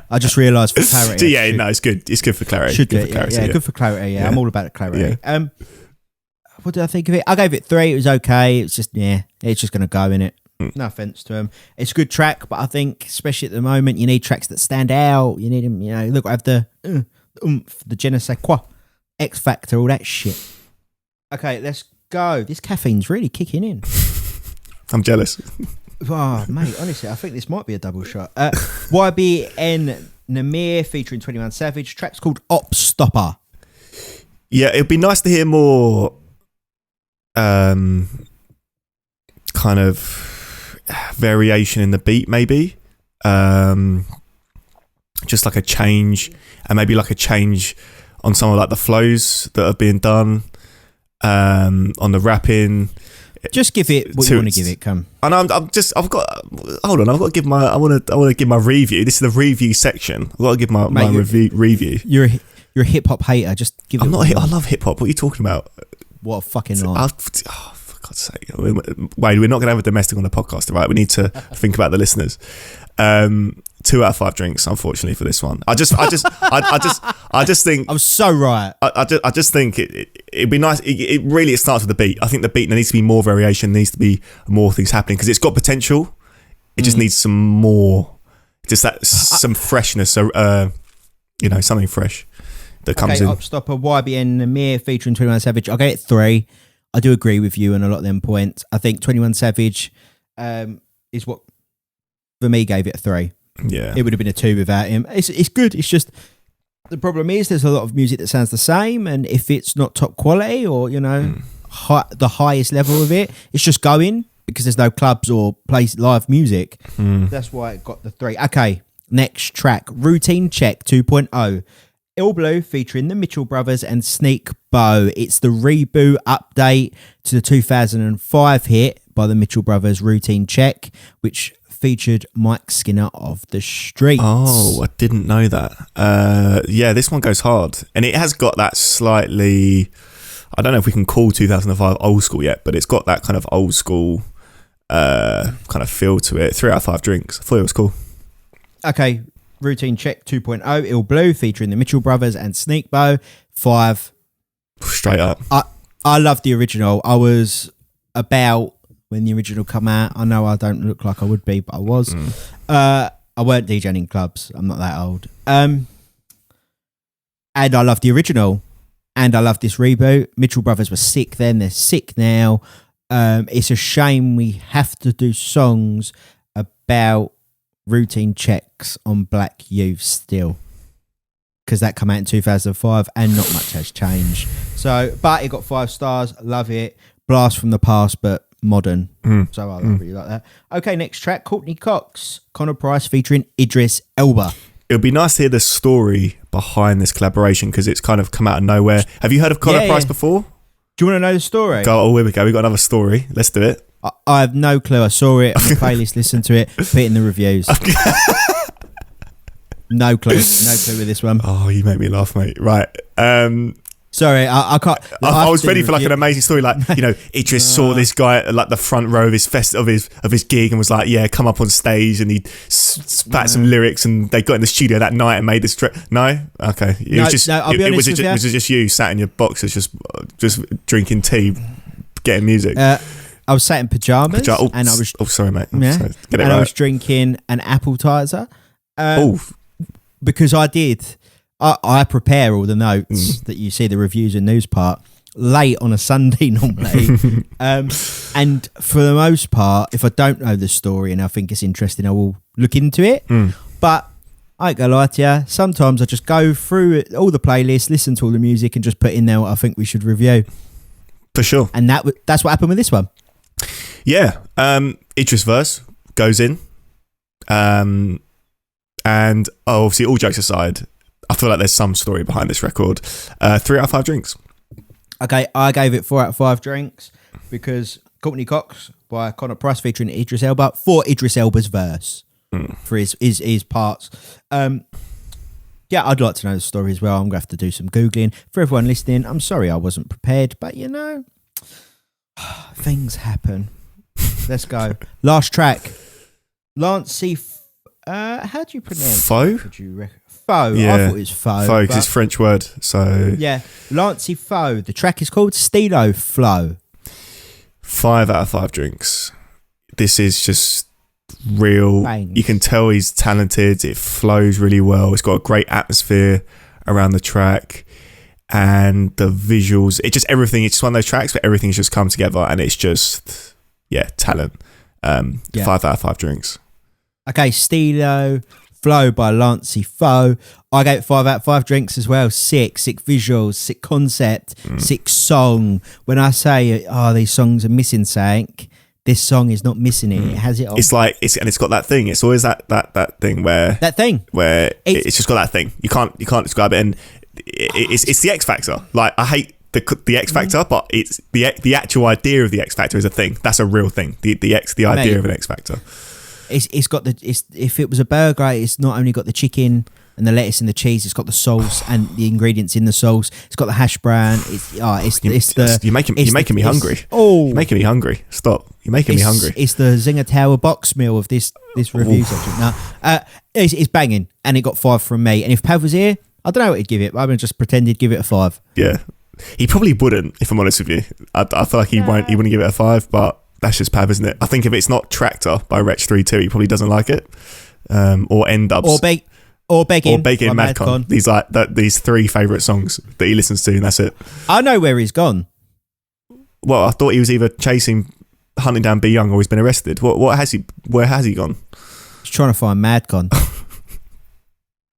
I just realised for clarity. Yeah, no, it's good. It's good for clarity. Should do good it, for clarity, yeah, good for clarity. Yeah, I'm all about clarity. Yeah. What did I think of it? I gave it 3. It was okay. It's just it's just going to go in it. No offense to him. It's a good track, but I think especially at the moment you need tracks that stand out. You need them. Look, I have the the je ne sais quoi, X Factor, all that shit. Okay, let's go. This caffeine's really kicking in. I'm jealous. Oh, mate, honestly, I think this might be a double shot. YBN Namir featuring 21 Savage. Track's called Op Stopper. Yeah, it'd be nice to hear more kind of variation in the beat, maybe. Just like a change, and maybe like a change on some of like the flows that are being done, on the rapping. Just give it what you want to give it. Come. And I want to give my review. This is the review section. I've got to give my review. You're a hip hop hater. Just give it. I'm not. I love hip hop. What are you talking about? What a fucking lie. For God's sake, Wade, we're not going to have a domestic on the podcast, right? We need to think about the listeners. 2 out of 5 drinks, unfortunately, for this one. I just think I'm so right. I just think it'd be nice. It starts with the beat. I think the beat, there needs to be more variation. There needs to be more things happening because it's got potential. It just needs some more, just that some freshness. So something fresh that comes in. Upstopper, YBN Namir featuring 21 Savage. I'll get it 3. I do agree with you on a lot of them points. I think 21 Savage is what for me gave it a 3. Yeah, it would have been a 2 without him. It's good. It's just the problem is there's a lot of music that sounds the same, and if it's not top quality or the highest level of it, it's just going because there's no clubs or plays live music. That's why it got the 3. Okay, next track, Routine Check 2.0. Ill Blue featuring the Mitchell Brothers and Sneak Bow. It's the reboot update to the 2005 hit by the Mitchell Brothers, Routine Check, which featured Mike Skinner of the Streets. Oh, I didn't know that. Yeah, this one goes hard. And it has got that slightly, I don't know if we can call 2005 old school yet, but it's got that kind of old school kind of feel to it. 3 out of 5 drinks. I thought it was cool. Okay, Routine Check 2.0, Ill Blue featuring the Mitchell Brothers and Sneak Bow. 5. Straight up. I love the original. I was about when the original come out. I know I don't look like I would be, but I was. I weren't DJing in clubs. I'm not that old. And I love the original. And I love this reboot. Mitchell Brothers were sick then. They're sick now. It's a shame we have to do songs about routine checks on black youth still. Because that came out in 2005 and not much has changed. So, but it got 5 stars. Love it. Blast from the past, but modern. So I really like that. Okay, next track, Courtney Cox, Connor Price featuring Idris Elba. It would be nice to hear the story behind this collaboration because it's kind of come out of nowhere. Have you heard of Connor Price before? Do you want to know the story? Here we go. We got another story. Let's do it. I have no clue. I saw it on the playlist, listened to it, put it in the reviews. No clue with this one. Oh, you make me laugh, mate. Right. Sorry, I can't. I was ready for like an amazing story, like Idris saw this guy at like the front row of his gig and was like, "Yeah, come up on stage," and he spat some lyrics, and they got in the studio that night and made this. No, okay, it was just you sat in your boxes, just drinking tea, getting music. I was sat in pajamas, and I was. Oh, sorry, mate. Sorry. I was drinking an appetizer. Because I did. I prepare all the notes that you see the reviews and news part late on a Sunday normally. And for the most part, if I don't know the story and I think it's interesting, I will look into it. But I ain't gonna lie to you, sometimes I just go through all the playlists, listen to all the music and just put in there what I think we should review. For sure. And that's what happened with this one. Yeah. Idris verse goes in. And obviously, all jokes aside, I feel like there's some story behind this record. 3 out of 5 drinks. Okay, I gave it 4 out of 5 drinks because Courtney Cox by Connor Price featuring Idris Elba for Idris Elba's verse for his parts. Yeah, I'd like to know the story as well. I'm going to have to do some Googling. For everyone listening, I'm sorry I wasn't prepared, but you know, things happen. Let's go. Last track. Lancey, how do you pronounce Faux? it? Faux. Yeah. I thought it was faux. Faux, because it's a French word. So yeah, Lancey Faux. The track is called Stilo Flow. 5 out of 5 drinks. This is just real. Bangs. You can tell he's talented. It flows really well. It's got a great atmosphere around the track. And the visuals, it's just everything. It's just one of those tracks where everything's just come together and it's just, talent. 5 out of 5 drinks. Okay, Stilo Flow by Lancey Faux. I gave it 5 out of 5 drinks as well. Sick visuals, sick concept, sick song. When I say, these songs are missing something, this song is not missing it. It has it on. It's like, it's got that thing. It's always that thing where... That thing. Where it's just got that thing. You can't describe it. And it's the X Factor. Like, I hate the X Factor, but it's the actual idea of the X Factor is a thing. That's a real thing. The idea of an X Factor. It's got if it was a burger, it's not only got the chicken and the lettuce and the cheese, it's got the sauce and the ingredients in the sauce. It's got the hash brown. You're making me hungry. Oh, you're making me hungry. Stop. You're making me hungry. It's the Zinger Tower box meal of this review section. Now, it's banging, and it got 5 from me. And if Pav was here, I don't know what he'd give it. I'm gonna just pretend he'd give it a 5. Yeah, he probably wouldn't. If I'm honest with you, I feel like he won't. He wouldn't give it a 5, but. That's just Pav, isn't it? I think if it's not Tractor by Wretch 32, he probably doesn't like it. Or N-Dubs. Or Begging Madcon. These 3 favourite songs that he listens to, and that's it. I know where he's gone. Well, I thought he was either hunting down B Young, or he's been arrested. Where has he gone? He's trying to find Madcon.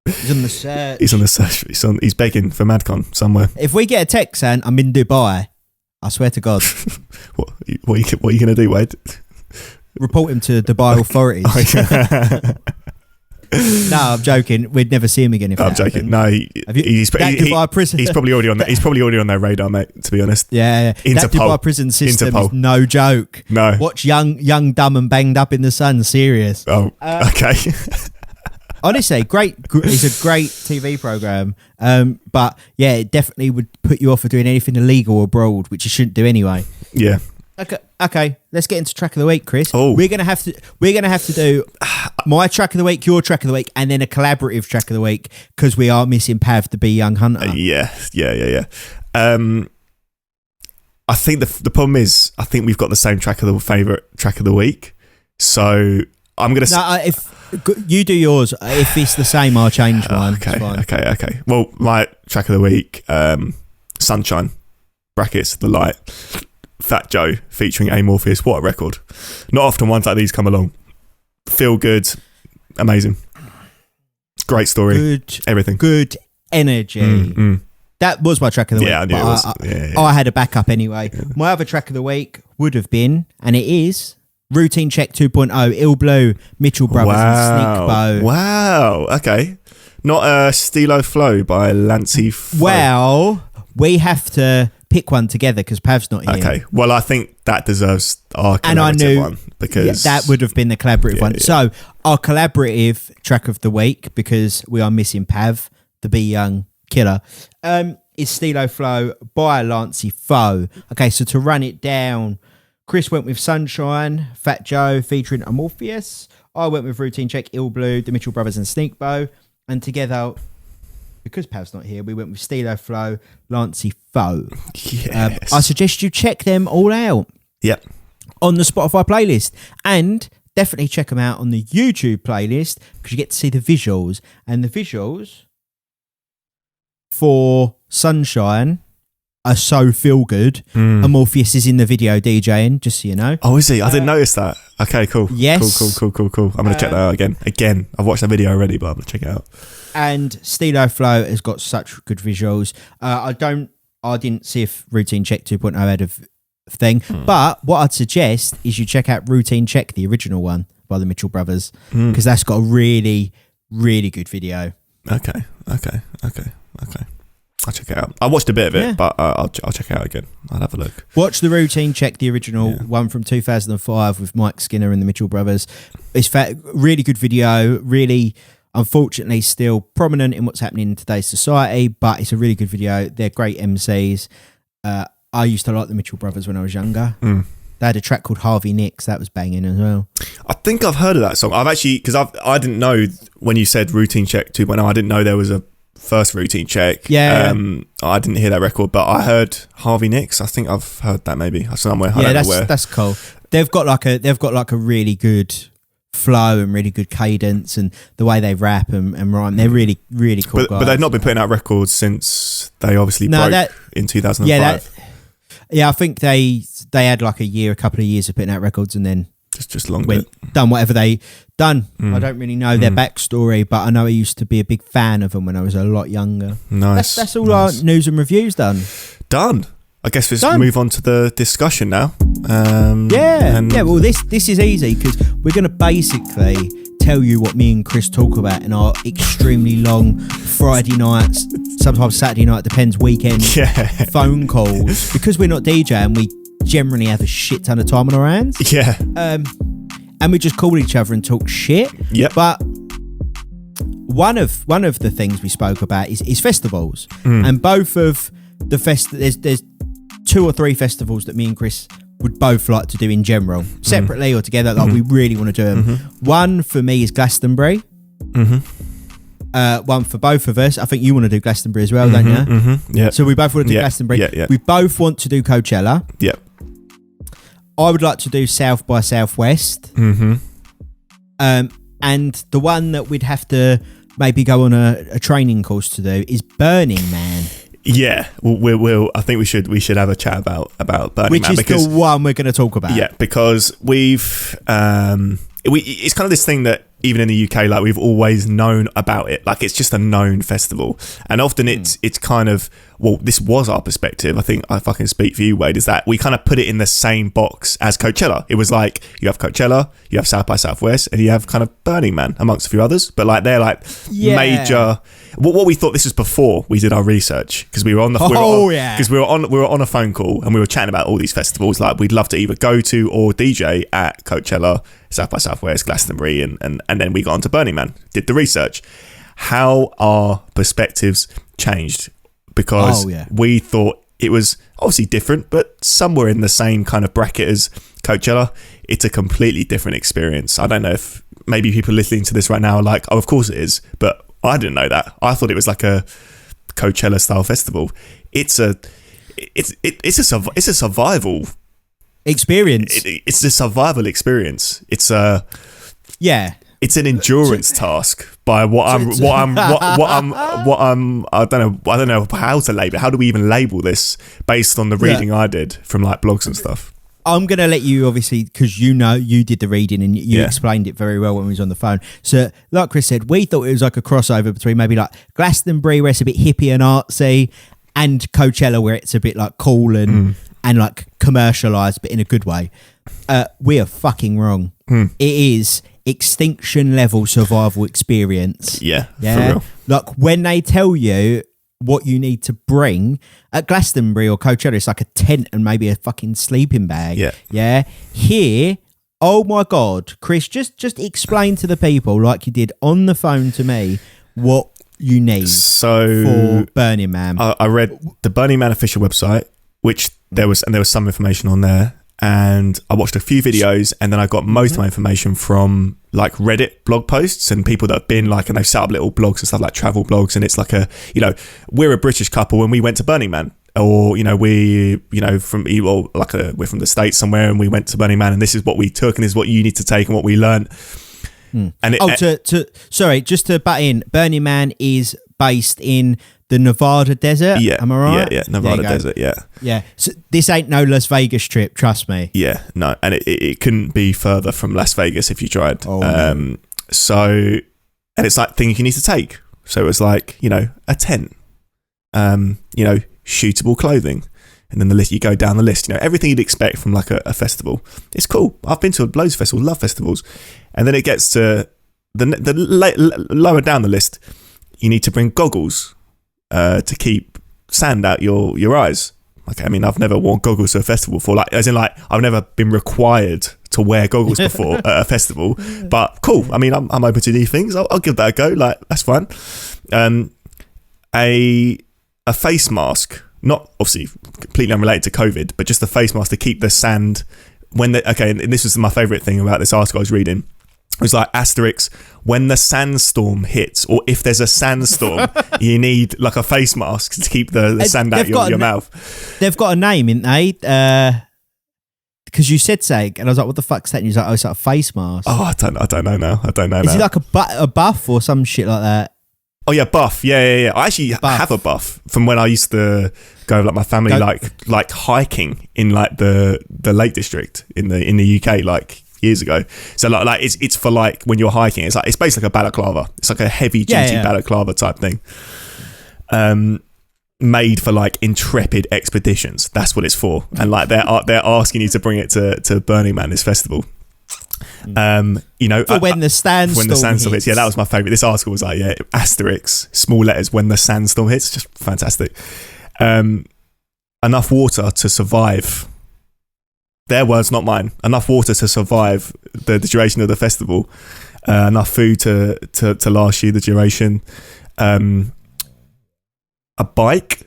He's on the search. He's on the search. He's begging for Madcon somewhere. If we get a text saying, I'm in Dubai, I swear to God. What are you going to do, Wade? Report him to Dubai authorities. No, I'm joking. We'd never see him again if I'm joking. Happened. No, he's probably already on their radar, mate, to be honest. Yeah. Interpol. That Dubai prison system is no joke. No. Watch young, dumb and banged up in the sun. Serious. Oh, okay. Honestly, it's a great TV program. But yeah, it definitely would put you off of doing anything illegal abroad, which you shouldn't do anyway. Yeah. Okay. Let's get into track of the week, Chris. Oh. We're gonna have to do my track of the week, your track of the week, and then a collaborative track of the week because we are missing Pav the Be Young Hunter. Yeah. I think the problem is I think we've got the same favourite track of the week. So I'm gonna. No, if you do yours, if it's the same, I'll change mine. Okay. Well, my track of the week, Sunshine (The Light), Fat Joe featuring Amorpheus. What a record! Not often ones like these come along. Feel good, amazing, great story, good, everything, good energy. That was my track of the week. I knew it was. I had a backup anyway. Yeah. My other track of the week would have been, and it is. Routine Check 2.0, Ill Blue, Mitchell Brothers and Sneak Bow. Wow, okay. Not Stilo Flow by Lancey Faux. Well, we have to pick one together because Pav's not here. Okay, well, I think that deserves our collaborative one because that would have been the collaborative one. Yeah. So, our collaborative track of the week, because we are missing Pav, the Be Young killer, is Stilo Flow by Lancey Faux. Okay, so to run it down, Chris went with Sunshine, Fat Joe featuring Amorpheus. I went with Routine Check, Ill Blue, the Mitchell Brothers and Sneak Bow. And together, because Pav's not here, we went with Stilo Flow, Lancey Faux. Yes. I suggest you check them all out. Yep. On the Spotify playlist. And definitely check them out on the YouTube playlist because you get to see the visuals. And the visuals for Sunshine are so feel good. Amorpheus is in the video DJing, just so you know. Oh, is he? I didn't notice that. Okay, cool. Yes. Cool. I'm going to check that out again. I've watched that video already, but I'm going to check it out. And Stilo Flow has got such good visuals. I didn't see if Routine Check 2.0 had a thing, but what I'd suggest is you check out Routine Check, the original one by the Mitchell Brothers, because that's got a really, really good video. Okay. I'll check it out. I watched a bit of it, but I'll check it out again. I'll have a look. Watch the routine check, the original one from 2005 with Mike Skinner and the Mitchell brothers. It's really good video, really, unfortunately, still prominent in what's happening in today's society, but it's a really good video. They're great MCs. I used to like the Mitchell brothers when I was younger. They had a track called Harvey Nicks. That was banging as well. I think I've heard of that song. I've actually, because I didn't know when you said Routine Check 2.0, I didn't know there was a first Routine Check. Yeah. I didn't hear that record, but I heard Harvey Nicks. I think I've heard that maybe somewhere. I don't know where. That's cool. They've got like a really good flow and really good cadence, and the way they rap and rhyme. They're really, really cool guys. But they've not been putting out records since they obviously broke in 2005. I think they had like a couple of years of putting out records, and then just long done whatever they done. I don't really know their backstory, but I know I used to be a big fan of them when I was a lot younger. Nice. That's all our news and reviews done. I guess let's move on to the discussion now. Well, this is easy because we're going to basically tell you what me and Chris talk about in our extremely long Friday nights, sometimes Saturday night, depends, weekend phone calls. Because we're not DJing, we generally have a shit ton of time on our hands. Yeah. And we just call each other and talk shit. Yep. But one of the things we spoke about is festivals. And both of the there's 2 or 3 festivals that me and Chris would both like to do in general, separately or together, like we really want to do them. One for me is Glastonbury. One for both of us. I think you want to do Glastonbury as well, don't you? Yeah. So we both want to do Glastonbury. Yeah. We both want to do Coachella. Yep. I would like to do South by Southwest. And the one that we'd have to maybe go on a training course to do is Burning Man. Yeah, we'll. I think we should have a chat about Burning Man, which is the one we're going to talk about. Yeah, because we've it's kind of this thing that even in the UK, like, we've always known about it. Like, it's just a known festival, and often it's kind of, well, this was our perspective. I think if I can speak for you, Wade, is that we kind of put it in the same box as Coachella. It was like you have Coachella, you have South by Southwest, and you have kind of Burning Man amongst a few others. But like they're like major. What we thought, this was before we did our research, because we were on the because we were on a phone call and we were chatting about all these festivals. Like, we'd love to either go to or DJ at Coachella, South by Southwest, Glastonbury, and then we got onto Burning Man, did the research. How our perspectives changed, because we thought it was obviously different, but somewhere in the same kind of bracket as Coachella. It's a completely different experience. I don't know if maybe people listening to this right now are like, oh, of course it is, but I didn't know that. I thought it was like a Coachella style festival. It's a survival experience. It's a survival experience. It's an endurance task by I don't know how to label it. How do we even label this based on the reading I did from like blogs and stuff? I'm going to let you, obviously, because you did the reading and you explained it very well when we was on the phone. So, like Chris said, we thought it was like a crossover between maybe like Glastonbury, where it's a bit hippie and artsy, and Coachella, where it's a bit like cool and like commercialised, but in a good way. We are fucking wrong. It is extinction level survival experience. Yeah. For real. Like, when they tell you what you need to bring at Glastonbury or Coachella, it's like a tent and maybe a fucking sleeping bag. Yeah. Here, oh my God, Chris, just explain to the people, like you did on the phone to me, what you need for Burning Man. I read the Burning Man official website, which there was some information on there, and I watched a few videos, and then I got most of my information from like Reddit blog posts and people that have been like, and they've set up little blogs and stuff like travel blogs, and it's like we're a British couple when we went to Burning Man, or we're from the States somewhere and we went to Burning Man, and this is what we took and this is what you need to take and what we learned. And sorry, just to butt in, Burning Man is based in the Nevada desert. Yeah, am I right? Yeah, Nevada desert. Yeah. So this ain't no Las Vegas trip, trust me. Yeah, no, and it couldn't be further from Las Vegas if you tried. So, and it's like things you need to take. So it was like a tent, shootable clothing, and then the list. You go down the list. Everything you'd expect from like a festival. It's cool. I've been to loads of festivals, love festivals, and then it gets to the lower down the list you need to bring goggles to keep sand out your eyes. Okay, I mean, I've never worn goggles to a festival before. Like, as in, like, I've never been required to wear goggles before at a festival. But cool. I mean, I'm open to new things. I'll give that a go. Like, that's fun. A face mask, not obviously completely unrelated to COVID, but just a face mask to keep the sand and this was my favourite thing about this article I was reading. It was like asterisk, when the sandstorm hits, or if there's a sandstorm, you need like a face mask to keep the sand out your mouth. They've got a name, ain't they? Because you said something, and I was like, what the fuck's that? And you was like, oh, it's like a face mask. Oh, I don't know now. Is it like a buff or some shit like that? Oh yeah, buff. Yeah. I actually have a buff from when I used to go with like my family, like hiking in like the Lake District in the UK, like years ago. So like it's for like when you're hiking. It's basically like a balaclava. It's like a heavy duty balaclava type thing. Made for like intrepid expeditions. That's what it's for. And like they're asking you to bring it to Burning Man, this festival. When the sandstorm hits. Yeah, that was my favourite. This article was like, asterisk, small letters, when the sandstorm hits. Just fantastic. Enough water to survive. Their words, not mine. Enough water to survive the duration of the festival. Enough food to last you the duration. A bike,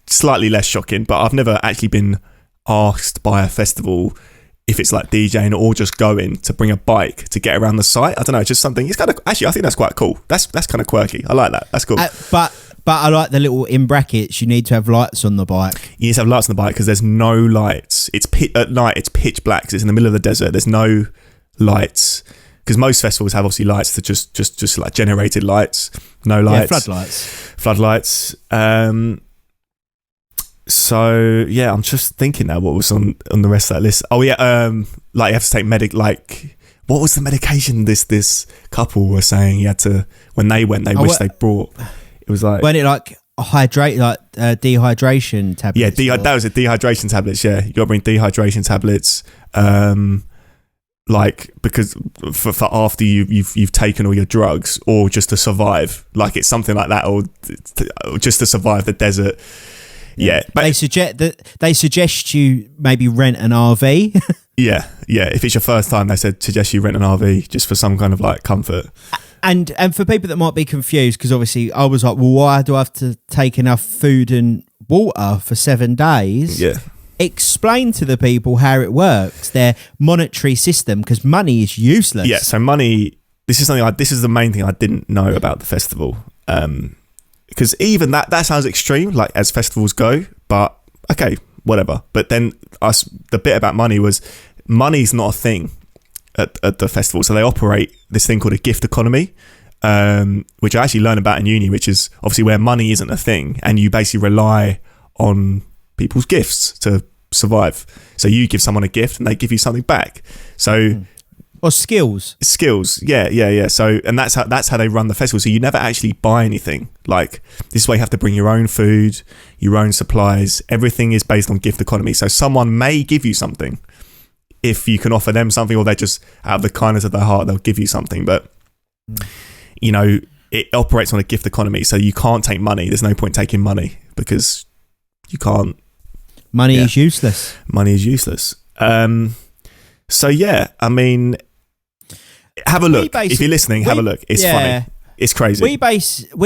slightly less shocking, but I've never actually been asked by a festival if it's like DJing or just going to bring a bike to get around the site. I don't know, it's just something. It's kind of, actually, I think that's quite cool. That's kind of quirky. I like that. That's cool. But I like the little in brackets. You need to have lights on the bike. You need to have lights on the bike because there's no lights. At night. It's pitch black because it's in the middle of the desert. There's no lights because most festivals have obviously lights to just like generated lights. No lights. Yeah, floodlights. So yeah, I'm just thinking now what was on the rest of that list. Oh yeah, like you have to take what was the medication this couple were saying you had to, when they went, they wish they brought. It was like, when it like dehydration tablets. Yeah, that was it, dehydration tablets. Yeah, you got to bring dehydration tablets. Like because for after you've taken all your drugs, or just to survive. Like it's something like that, or just to survive the desert. Yeah, but they suggest you maybe rent an RV. yeah. If it's your first time, they suggest you rent an RV just for some kind of like comfort. And for people that might be confused, because obviously I was like, well, why do I have to take enough food and water for 7 days? Yeah. Explain to the people how it works, their monetary system, because money is useless. Yeah. So money. This is the main thing I didn't know about the festival. Because even that sounds extreme, like as festivals go, but okay, whatever. But then the bit about money's not a thing at the festival. So they operate this thing called a gift economy, which I actually learned about in uni, which is obviously where money isn't a thing and you basically rely on people's gifts to survive. So you give someone a gift and they give you something back. So... Or skills, yeah. So, and that's how they run the festival. So you never actually buy anything. Like this is why you have to bring your own food, your own supplies. Everything is based on gift economy. So someone may give you something if you can offer them something, or they just out of the kindness of their heart they'll give you something. But it operates on a gift economy. So you can't take money. There's no point taking money because you can't. Money is useless. Money is useless. So yeah, I mean, have a look. If you're listening, have a look. It's funny. It's crazy. We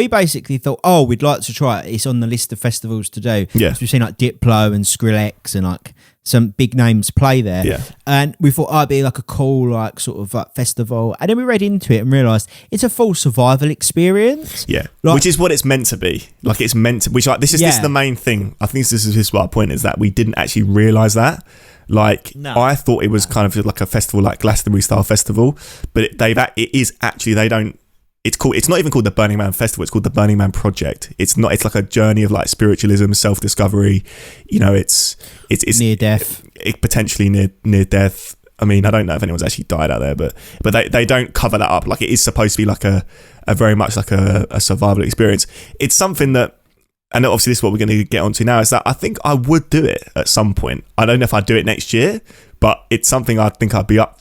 basically thought, we'd like to try it. It's on the list of festivals to do. Yeah. So we've seen like Diplo and Skrillex and like some big names play there. Yeah. And we thought, it'd be like a cool like sort of like festival. And then we read into it and realised it's a full survival experience. Yeah. Which is what it's meant to be. Like it's meant to. This is the main thing. I think this is our point, is that we didn't actually realise that. Like I thought it was kind of like a festival, like Glastonbury style festival, but it's not even called the Burning Man Festival. It's called the Burning Man Project. It's like a journey of like spiritualism, self-discovery. It's near death. Potentially near death. I mean, I don't know if anyone's actually died out there, but they don't cover that up. Like it is supposed to be like a very much like a survival experience. It's something that, and obviously this is what we're going to get onto now, is that I think I would do it at some point. I don't know if I'd do it next year, but it's something I think I'd be up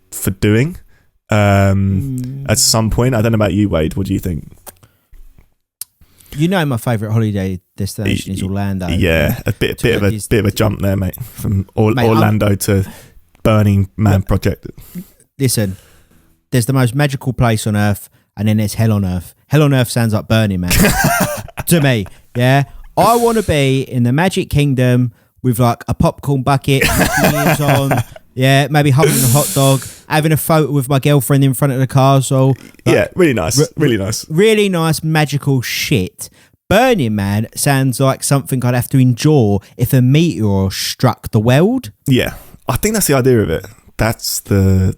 for doing at some point. I don't know about you, Wade. What do you think? You know, my favourite holiday destination is Orlando. Yeah, a bit of a jump there, mate, from Orlando to Burning Man project. Listen, there's the most magical place on earth, and then there's hell on earth. Hell on earth sounds like Burning Man to me. Yeah, I want to be in the Magic Kingdom with like a popcorn bucket, ears on. Yeah, maybe holding a hot dog, having a photo with my girlfriend in front of the castle. Yeah, really nice. Really nice. Really nice, magical shit. Burning Man sounds like something I'd have to endure if a meteor struck the world. Yeah, I think that's the idea of it. That's the.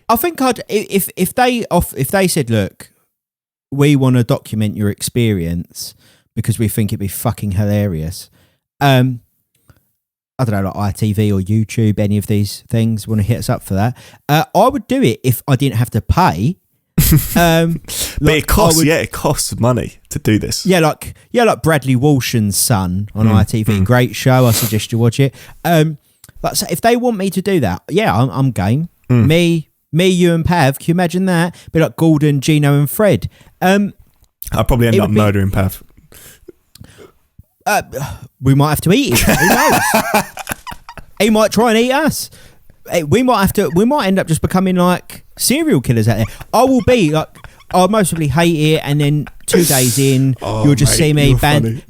I think I'd if they said, look, we want to document your experience because we think it'd be fucking hilarious. I don't know, like ITV or YouTube, any of these things, want to hit us up for that. I would do it if I didn't have to pay. But it costs money to do this. Yeah, like Bradley Walsham's Son on ITV. Great show. I suggest you watch it. Like, so if they want me to do that, yeah, I'm game. Me, you and Pav. Can you imagine that? Be like Gordon, Gino, and Fred. I'll probably end up murdering Pav. We might have to eat him. Who knows? He might try and eat us. We might end up just becoming like serial killers out there. I will be like, I'll mostly hate it, and then 2 days in, you'll just see me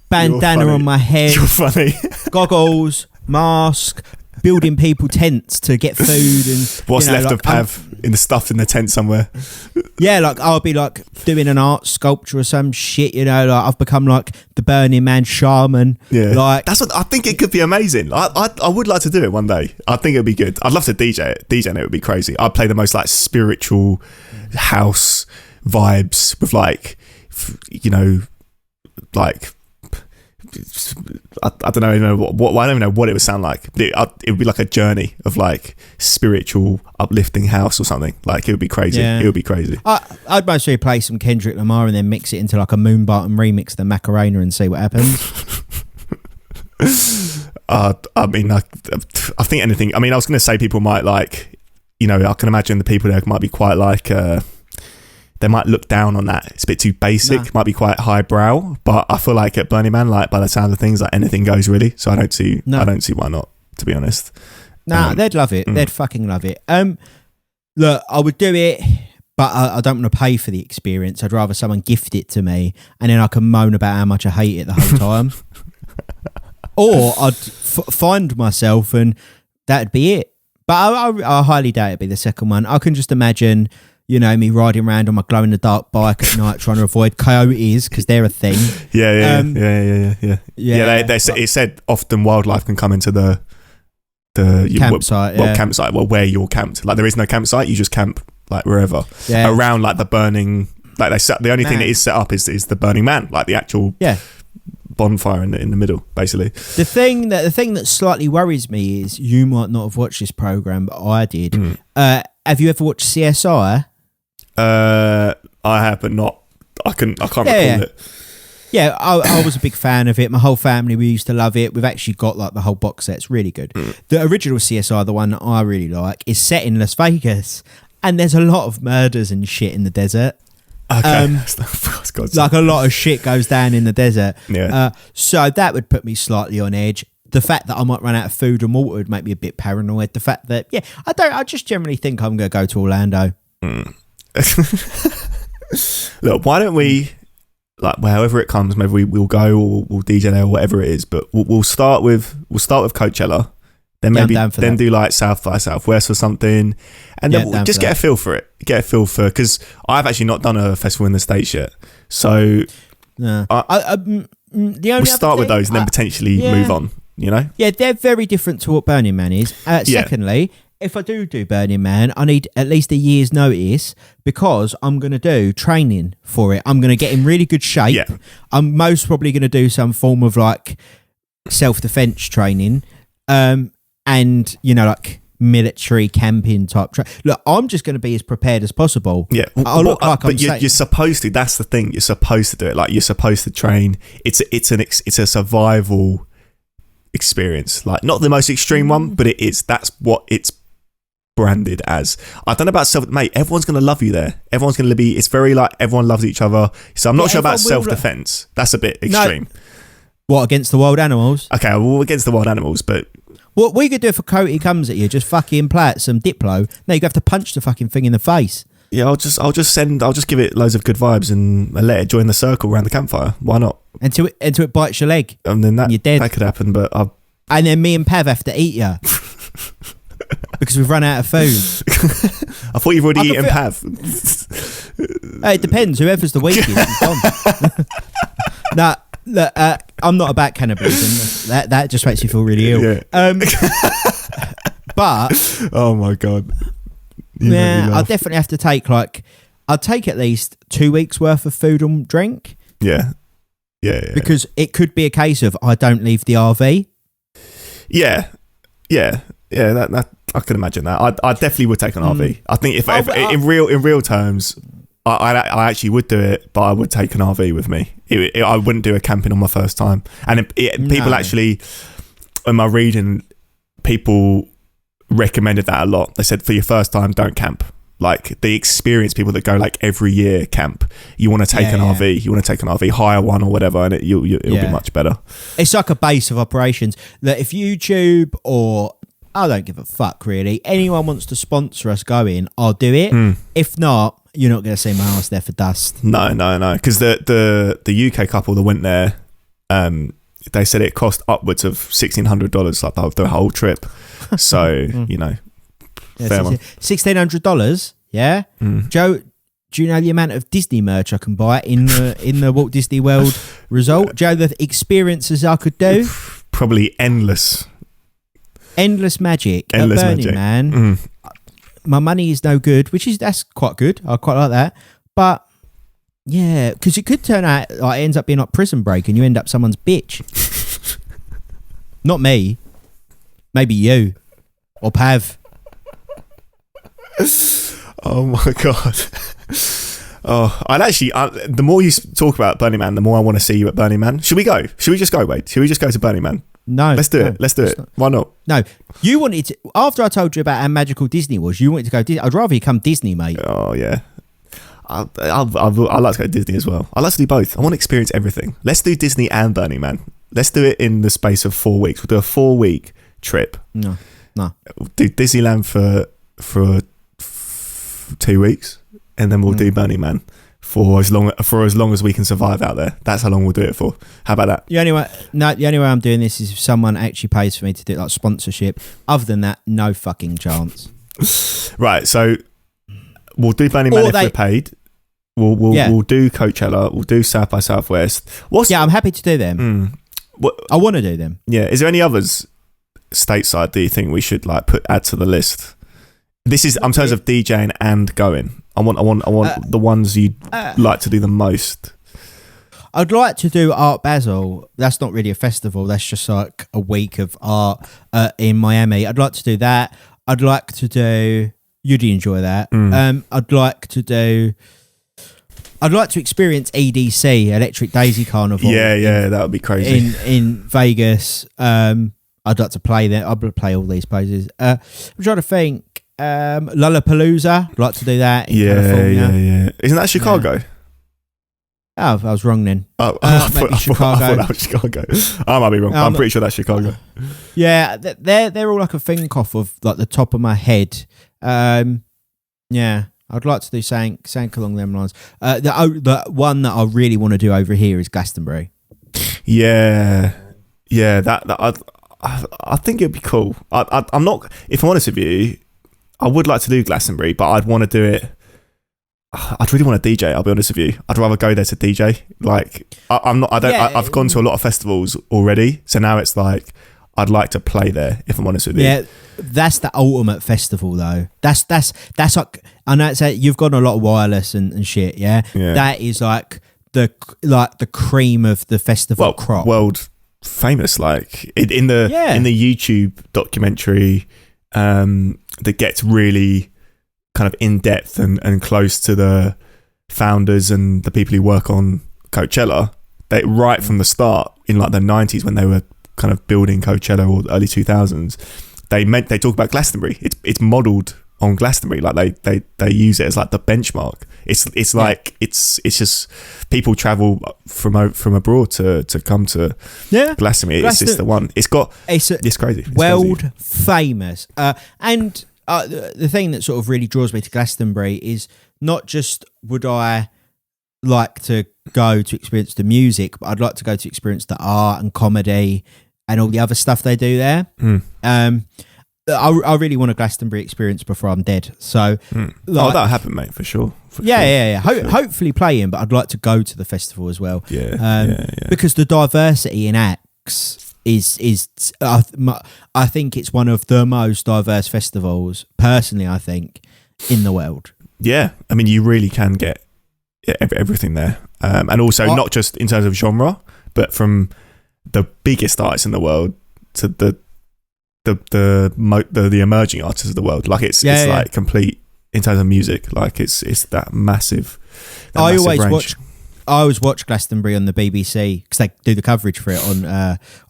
bandana on my head, you're funny. goggles, mask, building people tents to get food and what's left of Pav in the stuff in the tent somewhere. Yeah, like I'll be like doing an art sculpture or some shit, like I've become like the Burning Man shaman. Yeah, like that's what I think. It could be amazing. I would like to do it one day. I think it'd be good. I'd love to DJ it. DJing it would be crazy. I'd play the most like spiritual house vibes with like, like. I don't know what I don't even know what it would sound like. It would be like a journey of like spiritual uplifting house or something. Like it would be crazy. Yeah. It would be crazy. I'd mostly play some Kendrick Lamar and then mix it into like a Moonbottom remix of the Macarena and see what happens. I mean, I think anything. I mean, I was going to say people might like, I can imagine the people there might be quite like. They might look down on that. It's a bit too basic. Might be quite highbrow, but I feel like at Burning Man, like by the sound of things, like anything goes really. So I don't see why not. To be honest, they'd love it. They'd fucking love it. Look, I would do it, but I don't want to pay for the experience. I'd rather someone gift it to me, and then I can moan about how much I hate it the whole time. Or I'd find myself, and that'd be it. But I highly doubt it'd be the second one. I can just imagine. Me riding around on my glow-in-the-dark bike at night trying to avoid coyotes because they're a thing. Yeah. It said often wildlife can come into the campsite. Campsite. Well, where you're camped. Like there is no campsite. You just camp like wherever around like the burning. Like the only thing that is set up is the Burning Man, like the actual bonfire in the middle, basically. The thing that slightly worries me is you might not have watched this program, but I did. Have you ever watched CSI? I have, but not. I can't recall it. Yeah, I was a big fan of it. My whole family, we used to love it. We've actually got like the whole box set. It's really good. The original CSI, the one that I really like, is set in Las Vegas, and there's a lot of murders and shit in the desert. Okay, like a lot of shit goes down in the desert. Yeah. So that would put me slightly on edge. The fact that I might run out of food and water would make me a bit paranoid. The fact that I just generally think I'm going to go to Orlando. Look, why don't we, like, however it comes, maybe we'll go or we'll DJ there or whatever it is, but we'll start with Coachella, then maybe do like South by Southwest or something, and then we'll just get a feel for it. Get a feel for, because I've actually not done a festival in the States yet, so we'll start with those and then potentially move on. Yeah, they're very different to what Burning Man is. Secondly, if I do Burning Man, I need at least a year's notice because I'm going to do training for it. I'm going to get in really good shape. Yeah. I'm most probably going to do some form of like self-defense training, and like military camping type. Look, I'm just going to be as prepared as possible. Yeah, you're supposed to. That's the thing. You're supposed to do it. Like you're supposed to train. It's a survival experience. Like not the most extreme one, but it is. That's what it's branded as. I don't know about mate, everyone's going to love you there. Everyone's going to be, it's very like everyone loves each other. So I'm not sure about self-defense. That's a bit extreme. No. What, against the wild animals? Okay, well, against the wild animals, but... What we could do if a coyote comes at you, just fucking play at some Diplo. No, you have to punch the fucking thing in the face. Yeah, I'll just give it loads of good vibes and let it join the circle around the campfire. Why not? Until it bites your leg. And then you're dead. That could happen, but and then me and Pav have to eat you. Because we've run out of food. I thought you've already eaten Pav. It depends. Whoever's the weakest is gone. Nah, look, I'm not about cannibalism. That just makes you feel really ill. Yeah. But oh my god. I definitely have to take I'd take at least 2 weeks worth of food and drink. Yeah. Because it could be a case of I don't leave the RV. Yeah. That I can imagine that. I definitely would take an RV. I think if in real terms, I actually would do it, but I would take an RV with me. I wouldn't do a camping on my first time. And people actually, in my reading, people recommended that a lot. They said for your first time, don't camp. Like the experienced people that go like every year camp, you want to take an RV. You want to take an RV, hire one or whatever, and it'll be much better. It's like a base of operations. That if YouTube or I don't give a fuck really, anyone wants to sponsor us going, I'll do it. If not, you're not going to see my ass there for dust. No. Because the UK couple that went there, they said it cost upwards of $1,600 like the whole trip. So fair one. $1,600. Yeah, Joe. Do you know the amount of Disney merch I can buy in the Walt Disney World Resort? Joe, the experiences I could do. Probably endless magic at Burning Man. My money is no good, that's quite good. I quite like that, but yeah, because it could turn out like it ends up being like Prison Break, and you end up someone's bitch. Not me, maybe you or Pav. Oh my god. Oh, the more you talk about Burning Man, the more I want to see you at Burning Man. Should we go? Should we just go, Wade? Should we just go to Burning Man? No. Let's do it. Why not? No. You wanted to, after I told you about how magical Disney was, you wanted to go Disney. I'd rather you come Disney, mate. Oh, yeah. I'd like to go to Disney as well. I'd like to do both. I want to experience everything. Let's do Disney and Burning Man. Let's do it in the space of 4 weeks. We'll do a 4-week trip. No. We'll do Disneyland for 2 weeks, and then we'll do Burning Man for as long as we can survive out there. That's how long we'll do it for. How about that? The only way I'm doing this is if someone actually pays for me to do it, like sponsorship. Other than that, no fucking chance. Right, so we'll do Burning Man if we're paid. We'll do Coachella. We'll do South by Southwest. I'm happy to do them. I want to do them. Yeah. Is there any others stateside do you think we should like add to the list? This is in terms of DJing and going. I want the ones you'd like to do the most. I'd like to do Art Basel. That's not really a festival. That's just like a week of art in Miami. I'd like to do that. I'd like to do. You'd enjoy that. I'd like to experience EDC, Electric Daisy Carnival. Yeah, that would be crazy. In Vegas. I'd like to play there. I'd play all these places. I'm trying to think. Lollapalooza. I'd like to do that in California. Yeah. Isn't that Chicago? Yeah. Oh, I was wrong then. Oh, maybe Chicago. I thought that was Chicago. I might be wrong. I'm pretty sure that's Chicago. Yeah, they're all like a think off of like the top of my head. Yeah, I'd like to do something along them lines. The one that I really want to do over here is Glastonbury. Yeah. That I think it'd be cool. I'm not. If I'm honest with you, I would like to do Glastonbury, but I'd want to do it. I'd really want to DJ. I'll be honest with you. I'd rather go there to DJ. Like I'm not. I don't. Yeah. I've gone to a lot of festivals already, so now it's like I'd like to play there. If I'm honest with you. Yeah, that's the ultimate festival though. That's like I know it's you've got a lot of wireless and shit. Yeah, that is like the cream of the festival crop. World famous, like in the YouTube documentary. That gets really kind of in depth and close to the founders and the people who work on Coachella. They right from the start in like the 90s when they were kind of building Coachella or the early 2000s. They talk about Glastonbury. It's modelled on Glastonbury. Like they use it as like the benchmark. It's like it's just people travel from abroad to come to Glastonbury. It's just the one. It's crazy. It's world crazy. famous. And the thing that sort of really draws me to Glastonbury is not just would I like to go to experience the music, but I'd like to go to experience the art and comedy and all the other stuff they do there. I really want a Glastonbury experience before I'm dead. So, that'll happen, mate, for sure. Hopefully playing, but I'd like to go to the festival as well. Yeah. Because the diversity in acts is I think it's one of the most diverse festivals, personally, I think, in the world. Yeah, I mean, you really can get everything there, and also not just in terms of genre, but from the biggest artists in the world to the emerging artists of the world. Like it's like complete in terms of music. Like it's that massive. I always watch Glastonbury on the BBC because they do the coverage for it on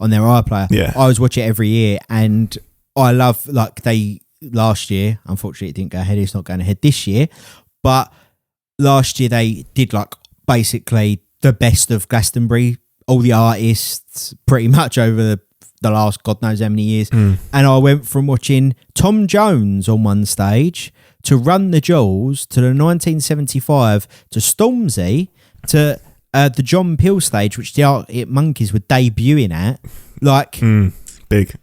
their iPlayer. Yeah, I always watch it every year, and I love last year. Unfortunately, it didn't go ahead. It's not going ahead this year, but last year they did like basically the best of Glastonbury, all the artists pretty much over the last God knows how many years. And I went from watching Tom Jones on one stage to Run the Jewels to the 1975 to Stormzy to the John Peel stage, which the Arctic Monkeys were debuting at. Like, big.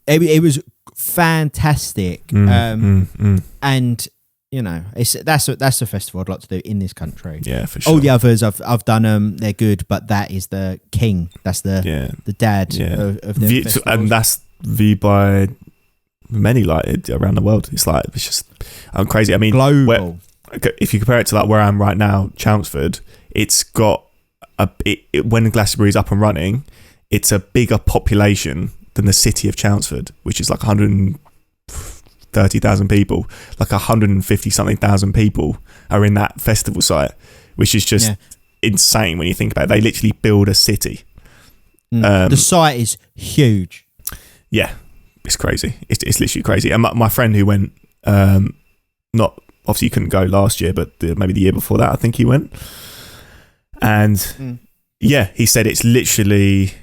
It was fantastic. And you know, that's a festival I'd like to do in this country. Yeah, for sure. All the others I've done them; they're good, but that is the king. That's the dad of the festivals. And that's viewed by many like around the world. It's just crazy. I mean, global. If you compare it to like where I am right now, Chelmsford, it's got when Glastonbury's up and running, it's a bigger population than the city of Chelmsford, which is like 130,000 people, like 150 something thousand people are in that festival site, which is just insane when you think about it. They literally build a city. The site is huge. Yeah, it's crazy. It's literally crazy. And my friend who went, not obviously he couldn't go last year, but maybe the year before that, I think he went. And he said it's literally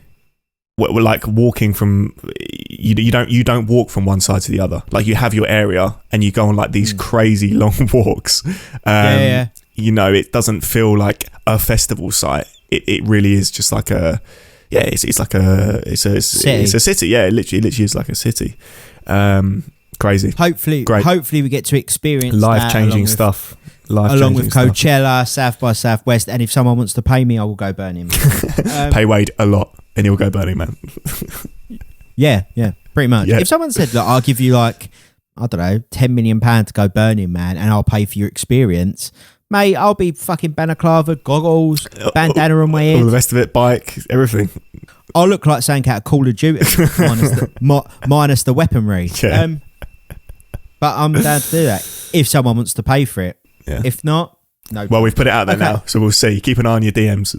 like walking from you don't walk from one side to the other. Like you have your area and you go on like these crazy long walks. You know, it doesn't feel like a festival site. It really is just like it's a city. Yeah, it literally is like a city. Crazy. Hopefully we get to experience life-changing stuff. Along with Coachella, South by Southwest, and if someone wants to pay me, I will go Burning Man. Pay Wade a lot, and he'll go Burning Man. yeah, pretty much. Yeah. If someone said, "Look, I'll give you like, I don't know, £10 million to go Burning Man, and I'll pay for your experience," mate, I'll be fucking balaclava, goggles, bandana on my head, all the rest of it, bike, everything. I'll look like something out of Call of Duty, minus the weaponry. Yeah. But I'm down to do that if someone wants to pay for it. Yeah. If not, no. Well, we've put it out there now, so we'll see. Keep an eye on your DMs.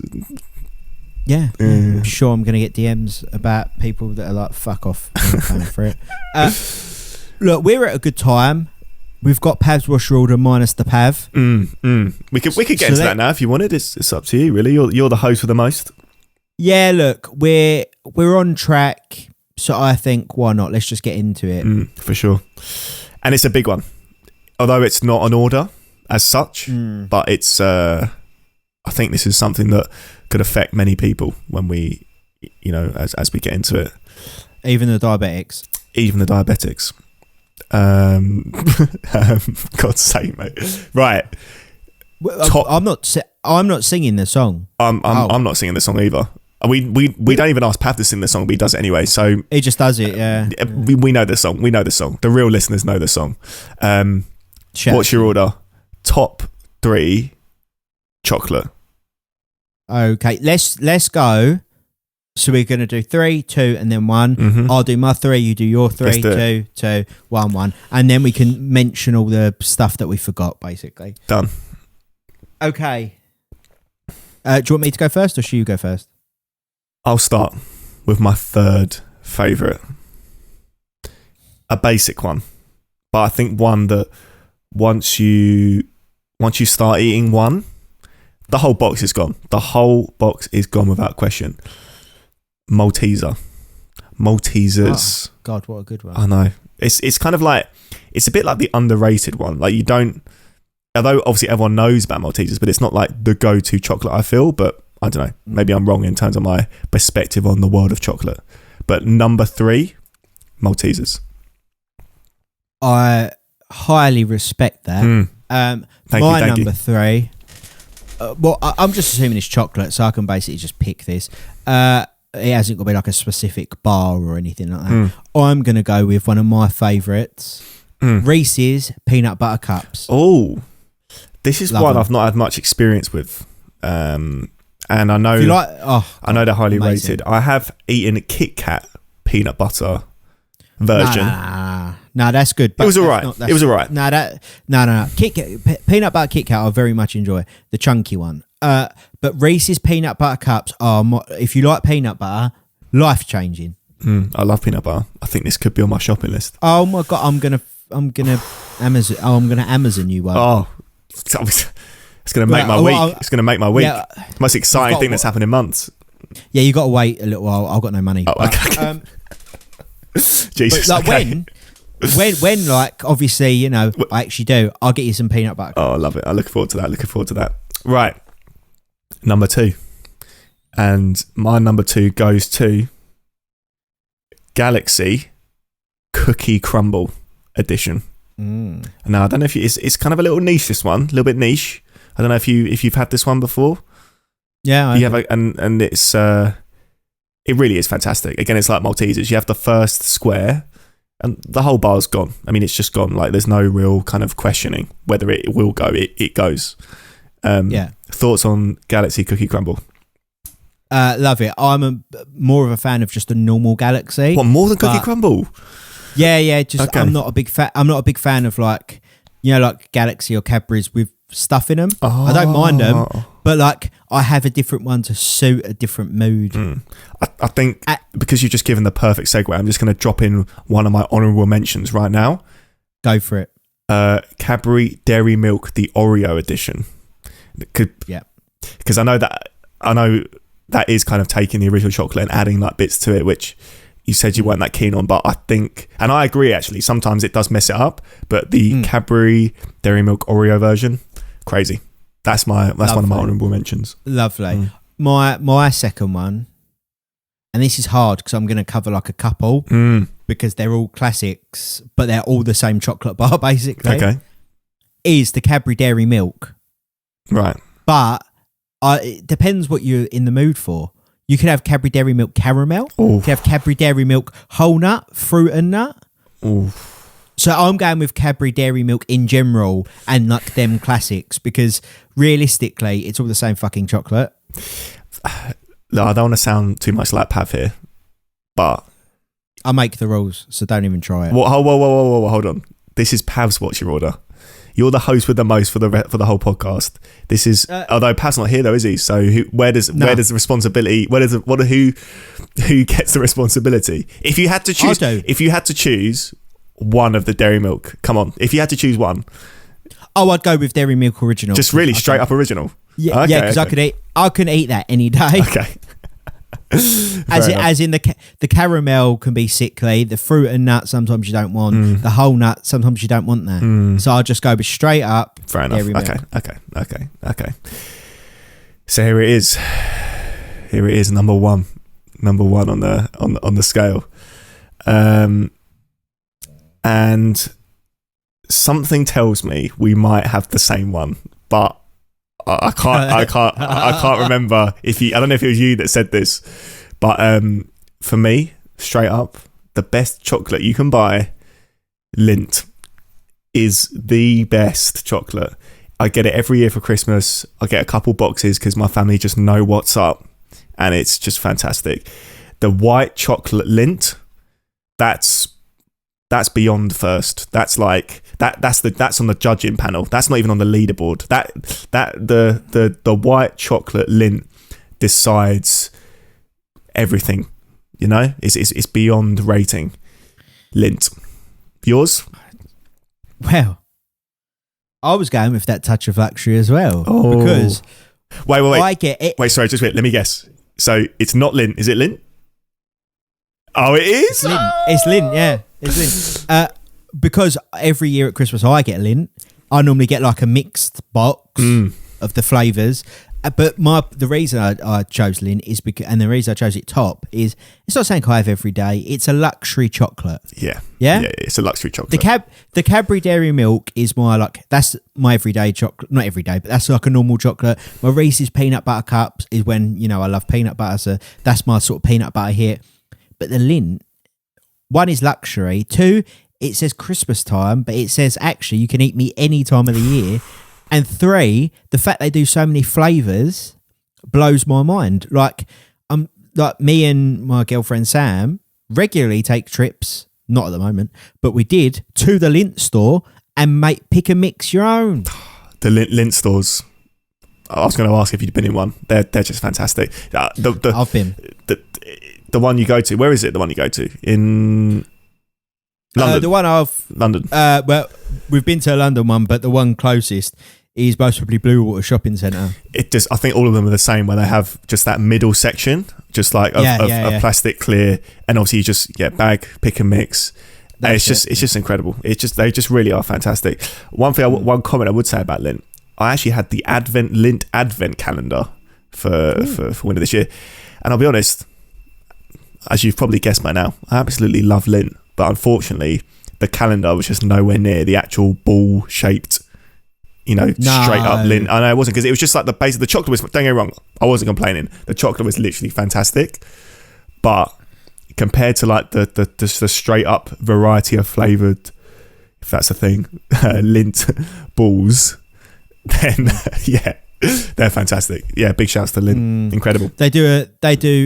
Yeah. I'm sure I'm going to get DMs about people that are like, fuck off, I'm not paying for it. Look, we're at a good time. We've got Pav's Rosh Order minus the Pav. We could get into that now if you wanted. It's up to you, really. You're the host for the most. Yeah, look, we're on track, so I think why not? Let's just get into it. For sure. And it's a big one. Although it's not an order as such, but it's I think this is something that could affect many people when we, as we get into it. Even the diabetics. God's sake, mate. Right. Well, I'm not singing the song. I'm not singing the song either. We don't even ask Pav to sing the song, but he does it anyway. So he just does it. Yeah. We know the song. We know the song. The real listeners know the song. What's your order? Top 3 chocolate. Okay, let's go. So we're gonna do 3, 2, and then 1. I'll do my 3. You do your 3. 2, 2, 1, 1, and then we can mention all the stuff that we forgot. Basically, done. Okay. Do you want me to go first, or should you go first? I'll start with my 3rd favourite. A basic one, but I think one that once you start eating one, the whole box is gone. The whole box is gone without question. Maltesers. Oh, God, what a good one. I know. It's kind of like, it's a bit like the underrated one. Like you don't, although obviously everyone knows about Maltesers, but it's not like the go-to chocolate, I feel. But I don't know. Maybe I'm wrong in terms of my perspective on the world of chocolate. But number 3, Maltesers. I highly respect that. Thank my you. number 3. Well, I'm just assuming it's chocolate, so I can basically just pick this. It hasn't got to be like a specific bar or anything like that. I'm going to go with one of my favourites, Reese's Peanut Butter Cups. Oh, this is Love one them. I've not had much experience with. And I know, If you like, I know they're highly amazing. rated. I have eaten Kit Kat peanut butter version. No, that's good. It was all right. It was all right. No. Kit Kat, peanut butter Kit Kat, I very much enjoy the chunky one. But Reese's peanut butter cups are, if you like peanut butter, life changing. I love peanut butter. I think this could be on my shopping list. Oh my God, I'm gonna Amazon. I'm gonna Amazon you one. Oh, it's going to make my week. It's going to make my week. Yeah, Most exciting thing that's happened in months. Yeah, you got to wait a little while. I've got no money. Oh, okay. Jesus. But like okay. when like obviously, you know, I actually do. I'll get you some peanut butter. Oh, I love it. I look forward to that. Right. Number 2. And my number 2 goes to Galaxy Cookie Crumble Edition. Now, I don't know if it's kind of a little niche, this one. A little bit niche. I don't know if you've had this one before. Yeah. You have and it's it really is fantastic. Again, it's like Maltesers. You have the first square and the whole bar's gone. I mean, it's just gone. Like there's no real kind of questioning whether it will go. It goes. Thoughts on Galaxy Cookie Crumble? Love it. I'm more of a fan of just a normal Galaxy. What, more than Cookie Crumble? Yeah. Just Okay. I'm not a big fan of like, you know, like Galaxy or Cadbury's with stuff in them. Oh. I don't mind them, but like I have a different one to suit a different mood. I think because you've just given the perfect segue, I'm just going to drop in one of my honourable mentions right now. Go for it. Cadbury Dairy Milk, the Oreo edition. Because I know that is kind of taking the original chocolate and adding like bits to it, which you said you weren't that keen on, but I think, and I agree actually, sometimes it does mess it up, but the Cadbury Dairy Milk Oreo version, crazy. That's one of my honourable mentions. Lovely. My second one, and this is hard because I'm going to cover like a couple because they're all classics, but they're all the same chocolate bar basically. Okay. Is the Cadbury Dairy Milk. Right. But it depends what you're in the mood for. You could have Cadbury Dairy Milk Caramel. Ooh. You could have Cadbury Dairy Milk Whole Nut, Fruit and Nut. Ooh. So I'm going with Cadbury Dairy Milk in general and like them classics because realistically, it's all the same fucking chocolate. No, I don't want to sound too much like Pav here, but I make the rules, so don't even try it. whoa, hold on. This is Pav's What's Your Order. You're the host with the most for the whole podcast. This is although Pav's not here though, is he? So where does the responsibility? Who gets the responsibility? If you had to choose one of the Dairy Milk, come on. If you had to choose one, I'd go with Dairy Milk Original. just really straight up original. Yeah, because I could eat that any day. Okay. As in the caramel can be sickly, the fruit and nut sometimes you don't want, the whole nut sometimes you don't want that. So I'll just go with straight up. Fair enough. Dairy Milk. Okay. So here it is. Number one on the scale. And something tells me we might have the same one, but I can't remember I don't know if it was you that said this, but for me, straight up, the best chocolate you can buy, Lindt, is the best chocolate. I get it every year for Christmas. I get a couple boxes because my family just know what's up, and it's just fantastic. The white chocolate Lindt, that's beyond first. That's like that's on the judging panel. That's not even on the leaderboard. The white chocolate Lindt decides everything. You know, it's beyond rating. Lindt. Yours? Well, I was going with that touch of luxury as well. Oh. Because wait. I get it. Wait, sorry, just wait. Let me guess. So it's not Lindt. Is it Lindt? Oh, it is? It's Lindt. It's Lindt, yeah. It's Lindt. Because every year at Christmas I get Lindt. I normally get like a mixed box of the flavours. But the reason I chose Lindt is because, and the reason I chose it top is it's not something I have every day. It's a luxury chocolate. Yeah. Yeah? Yeah, it's a luxury chocolate. The Cadbury Dairy Milk is that's my everyday chocolate. Not every day, but that's like a normal chocolate. My Reese's peanut butter cups is when, I love peanut butter. So that's my sort of peanut butter here. But the Lindt, one is luxury. Two, it says Christmas time, but it says actually you can eat me any time of the year. And three, the fact they do so many flavours blows my mind. Like me and my girlfriend Sam regularly take trips, not at the moment, but we did, to the Lindt store and pick and mix your own. The Lindt stores. I was going to ask if you'd been in one. They're just fantastic. I've been. The one you go to, where is it? The one you go to in London. The one London. Well, we've been to a London one, but the one closest is most probably Blue Water Shopping Centre. I think all of them are the same, where they have just that middle section, just like of plastic clear, and obviously you just bag, pick and mix. It's just incredible. They just really are fantastic. One comment I would say about Lindt, I actually had the Lindt Advent calendar for winter this year, and I'll be honest, as you've probably guessed by now, I absolutely love Lindt, but unfortunately the calendar was just nowhere near the actual ball shaped, straight up Lindt. I know it wasn't, because it was just like the base of the chocolate was, don't get me wrong, I wasn't complaining, the chocolate was literally fantastic, but compared to like the straight up variety of flavoured, if that's a thing, Lindt balls, then they're fantastic. Yeah, big shouts to Lindt. Incredible. They do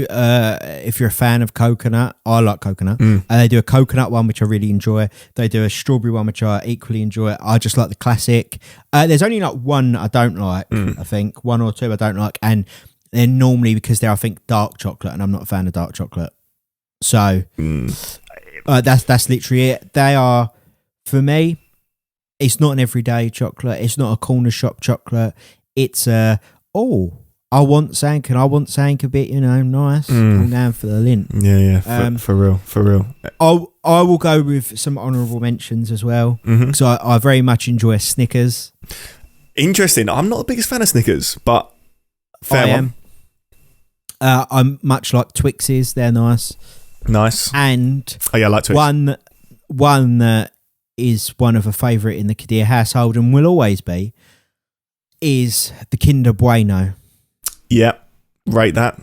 if you're a fan of coconut, I like coconut. They do a coconut one, which I really enjoy. They do a strawberry one, which I equally enjoy. I just like the classic. There's only like one I don't like, I think. One or two I don't like. And they're normally because they're, I think, dark chocolate, and I'm not a fan of dark chocolate. So that's literally it. They are, for me, it's not an everyday chocolate. It's not a corner shop chocolate. It's I want something a bit, nice. I'm going for the Lindt. Yeah, for real. I will go with some honourable mentions as well. So I very much enjoy Snickers. Interesting. I'm not the biggest fan of Snickers, but fair one. I'm much like Twixes. They're nice. Nice. And I like Twix. One that is one of a favourite in the Kadir household and will always be is the Kinder Bueno. Yep. Rate that.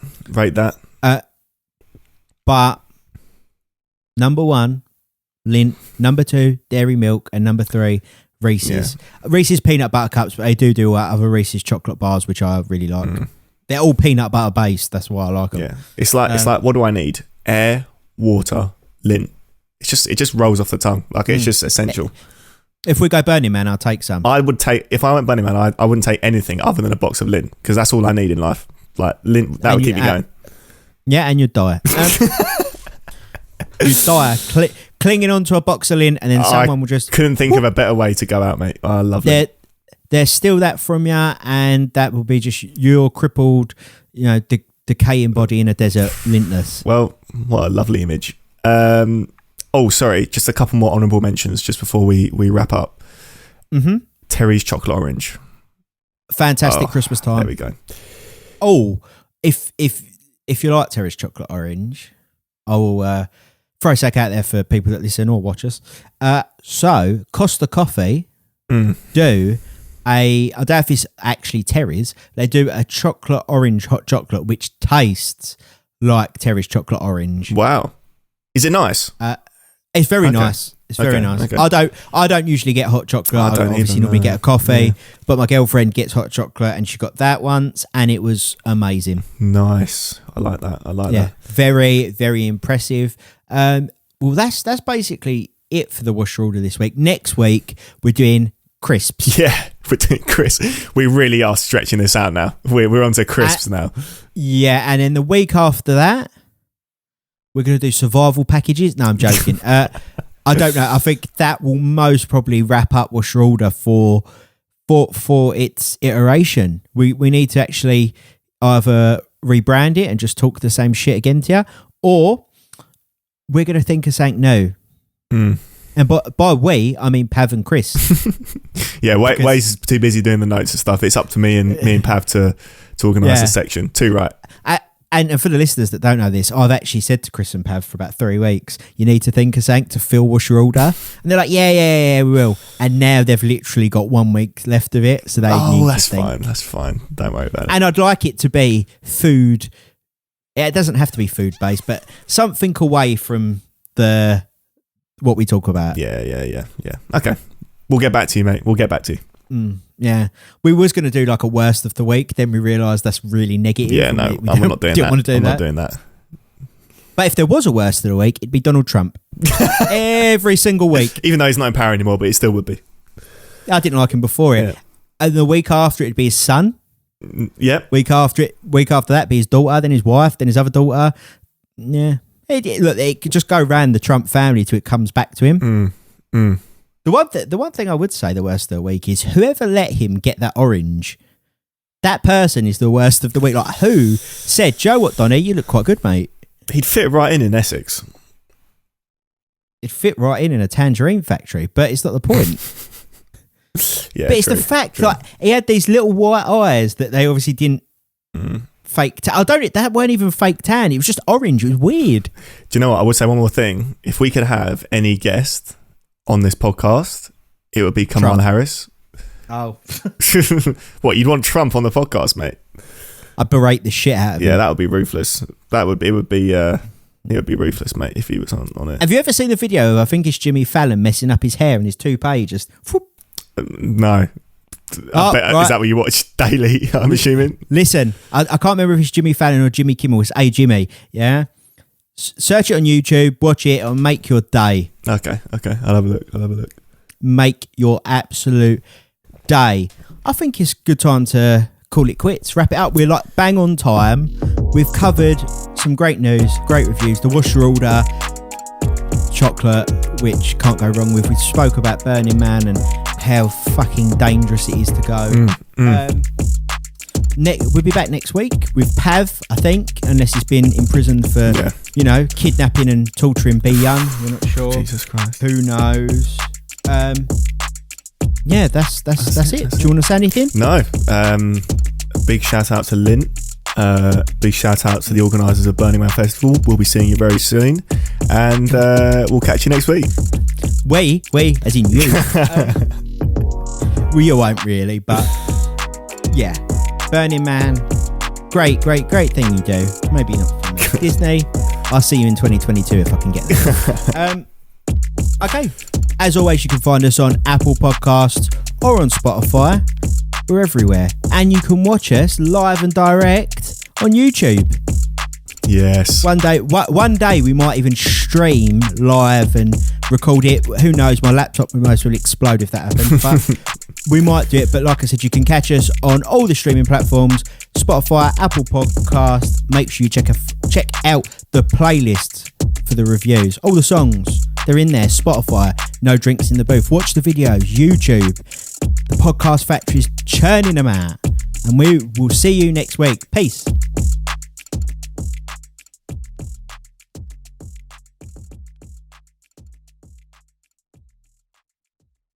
But number one, Lindt. Number two, Dairy Milk. And number three, Reese's. Yeah. Reese's peanut butter cups, but they do other Reese's chocolate bars, which I really like. They're all peanut butter based. That's why I like them. Yeah. It's like, what do I need? Air, water, Lindt. It just rolls off the tongue. Like it's just essential. If we go Burning Man, I'll take some. If I went Burning Man, I wouldn't take anything other than a box of Lindt, because that's all I need in life. Like Lindt, that would keep me going. Yeah, and you'd die. You'd die clinging onto a box of Lindt, and then someone will just... Couldn't think of a better way to go out, mate. I love it. They're still that from you, and that will be just your crippled, decaying body in a desert, Lindtless. Well, what a lovely image. Sorry, just a couple more honourable mentions just before we wrap up. Terry's chocolate orange. Fantastic Christmas time. There we go. Oh, if you like Terry's chocolate orange, I will throw a sec out there for people that listen or watch us. So Costa Coffee do I don't know if it's actually Terry's. They do a chocolate orange hot chocolate which tastes like Terry's chocolate orange. Wow, is it nice? It's very nice. It's very nice. Okay. I don't usually get hot chocolate. I obviously normally get a coffee, but my girlfriend gets hot chocolate, and she got that once, and it was amazing. Nice. I like that. that. Very, very impressive. Well, that's basically it for the What's Your Order this week. Next week we're doing crisps. Yeah, we're doing crisps. We really are stretching this out now. We're onto crisps now. Yeah, and then the week after that, we're going to do survival packages. No, I'm joking. I don't know. I think that will most probably wrap up What's Your Order for its iteration. We need to actually either rebrand it and just talk the same shit again to you, or we're going to think of something new. And by we, I mean Pav and Chris. Yeah, Way's too busy doing the notes and stuff. It's up to me and Pav to organise the section. Too right. And for the listeners that don't know this, I've actually said to Chris and Pav for about 3 weeks, you need to think of something to fill What's Your Order. And they're like, yeah, we will. And now they've literally got 1 week left of it. So they need to think. That's fine. Don't worry about it. And I'd like it to be food. It doesn't have to be food-based, but something away from what we talk about. Yeah. Okay. We'll get back to you, mate. We'll get back to you. Yeah, we was going to do like a worst of the week, then we realised that's really negative. Yeah, no, we're not doing that. I'm not doing that. But if there was a worst of the week, it'd be Donald Trump. Every single week. Even though he's not in power anymore, but he still would be. I didn't like him before it. Yeah. And the week after, it'd be his son. Yep. Week after that, be his daughter, then his wife, then his other daughter. Yeah. It could just go around the Trump family till it comes back to him. The one thing I would say the worst of the week is whoever let him get that orange, that person is the worst of the week. Like, who said, Joe, what, Donny, you look quite good, mate. He'd fit right in Essex. It'd fit right in a tangerine factory, but it's not the point. Yeah, but it's the fact, like, he had these little white eyes that they obviously didn't fake tan. That weren't even fake tan. It was just orange. It was weird. Do you know what? I would say one more thing. If we could have any guest on this podcast, it would be Kamala Harris. Oh. What, you'd want Trump on the podcast, mate? I'd berate the shit out of him. Yeah, that would be ruthless. It would be ruthless, mate, if he was on it. Have you ever seen the video of, I think it's Jimmy Fallon messing up his hair and his toupee just... No. Right. Is that what you watch daily, I'm assuming? Listen, I can't remember if it's Jimmy Fallon or Jimmy Kimmel. It's Hey Jimmy, yeah? Search it on YouTube, watch it, it'll make your day. Okay. I'll have a look. Make your absolute day. I think it's a good time to call it quits. Wrap it up. We're like bang on time. We've covered some great news, great reviews. The What's Your Order chocolate, which can't go wrong with. We spoke about Burning Man and how fucking dangerous it is to go. We'll be back next week with Pav, I think, unless he's been imprisoned for, kidnapping and torturing B Young. We're not sure. Jesus Christ. Who knows? Yeah, that's it. Do you want to say anything? No. Big shout out to Lint. Big shout out to the organisers of Burning Man Festival. We'll be seeing you very soon, and we'll catch you next week. We, as in you. You won't really, but yeah. Burning Man, great thing you do. Maybe not for me. Disney, I'll see you in 2022 if I can get there. Okay. As always, you can find us on Apple Podcasts or on Spotify. We're everywhere. And you can watch us live and direct on YouTube. Yes. One day we might even stream live and record it. Who knows? My laptop almost will explode if that happens. But we might do it. But like I said, you can catch us on all the streaming platforms: Spotify, Apple Podcasts. Make sure you check out the playlist for the reviews. All the songs, they're in there. Spotify, No Drinks in the Booth. Watch the videos. YouTube. The Podcast Factory's churning them out. And we will see you next week. Peace.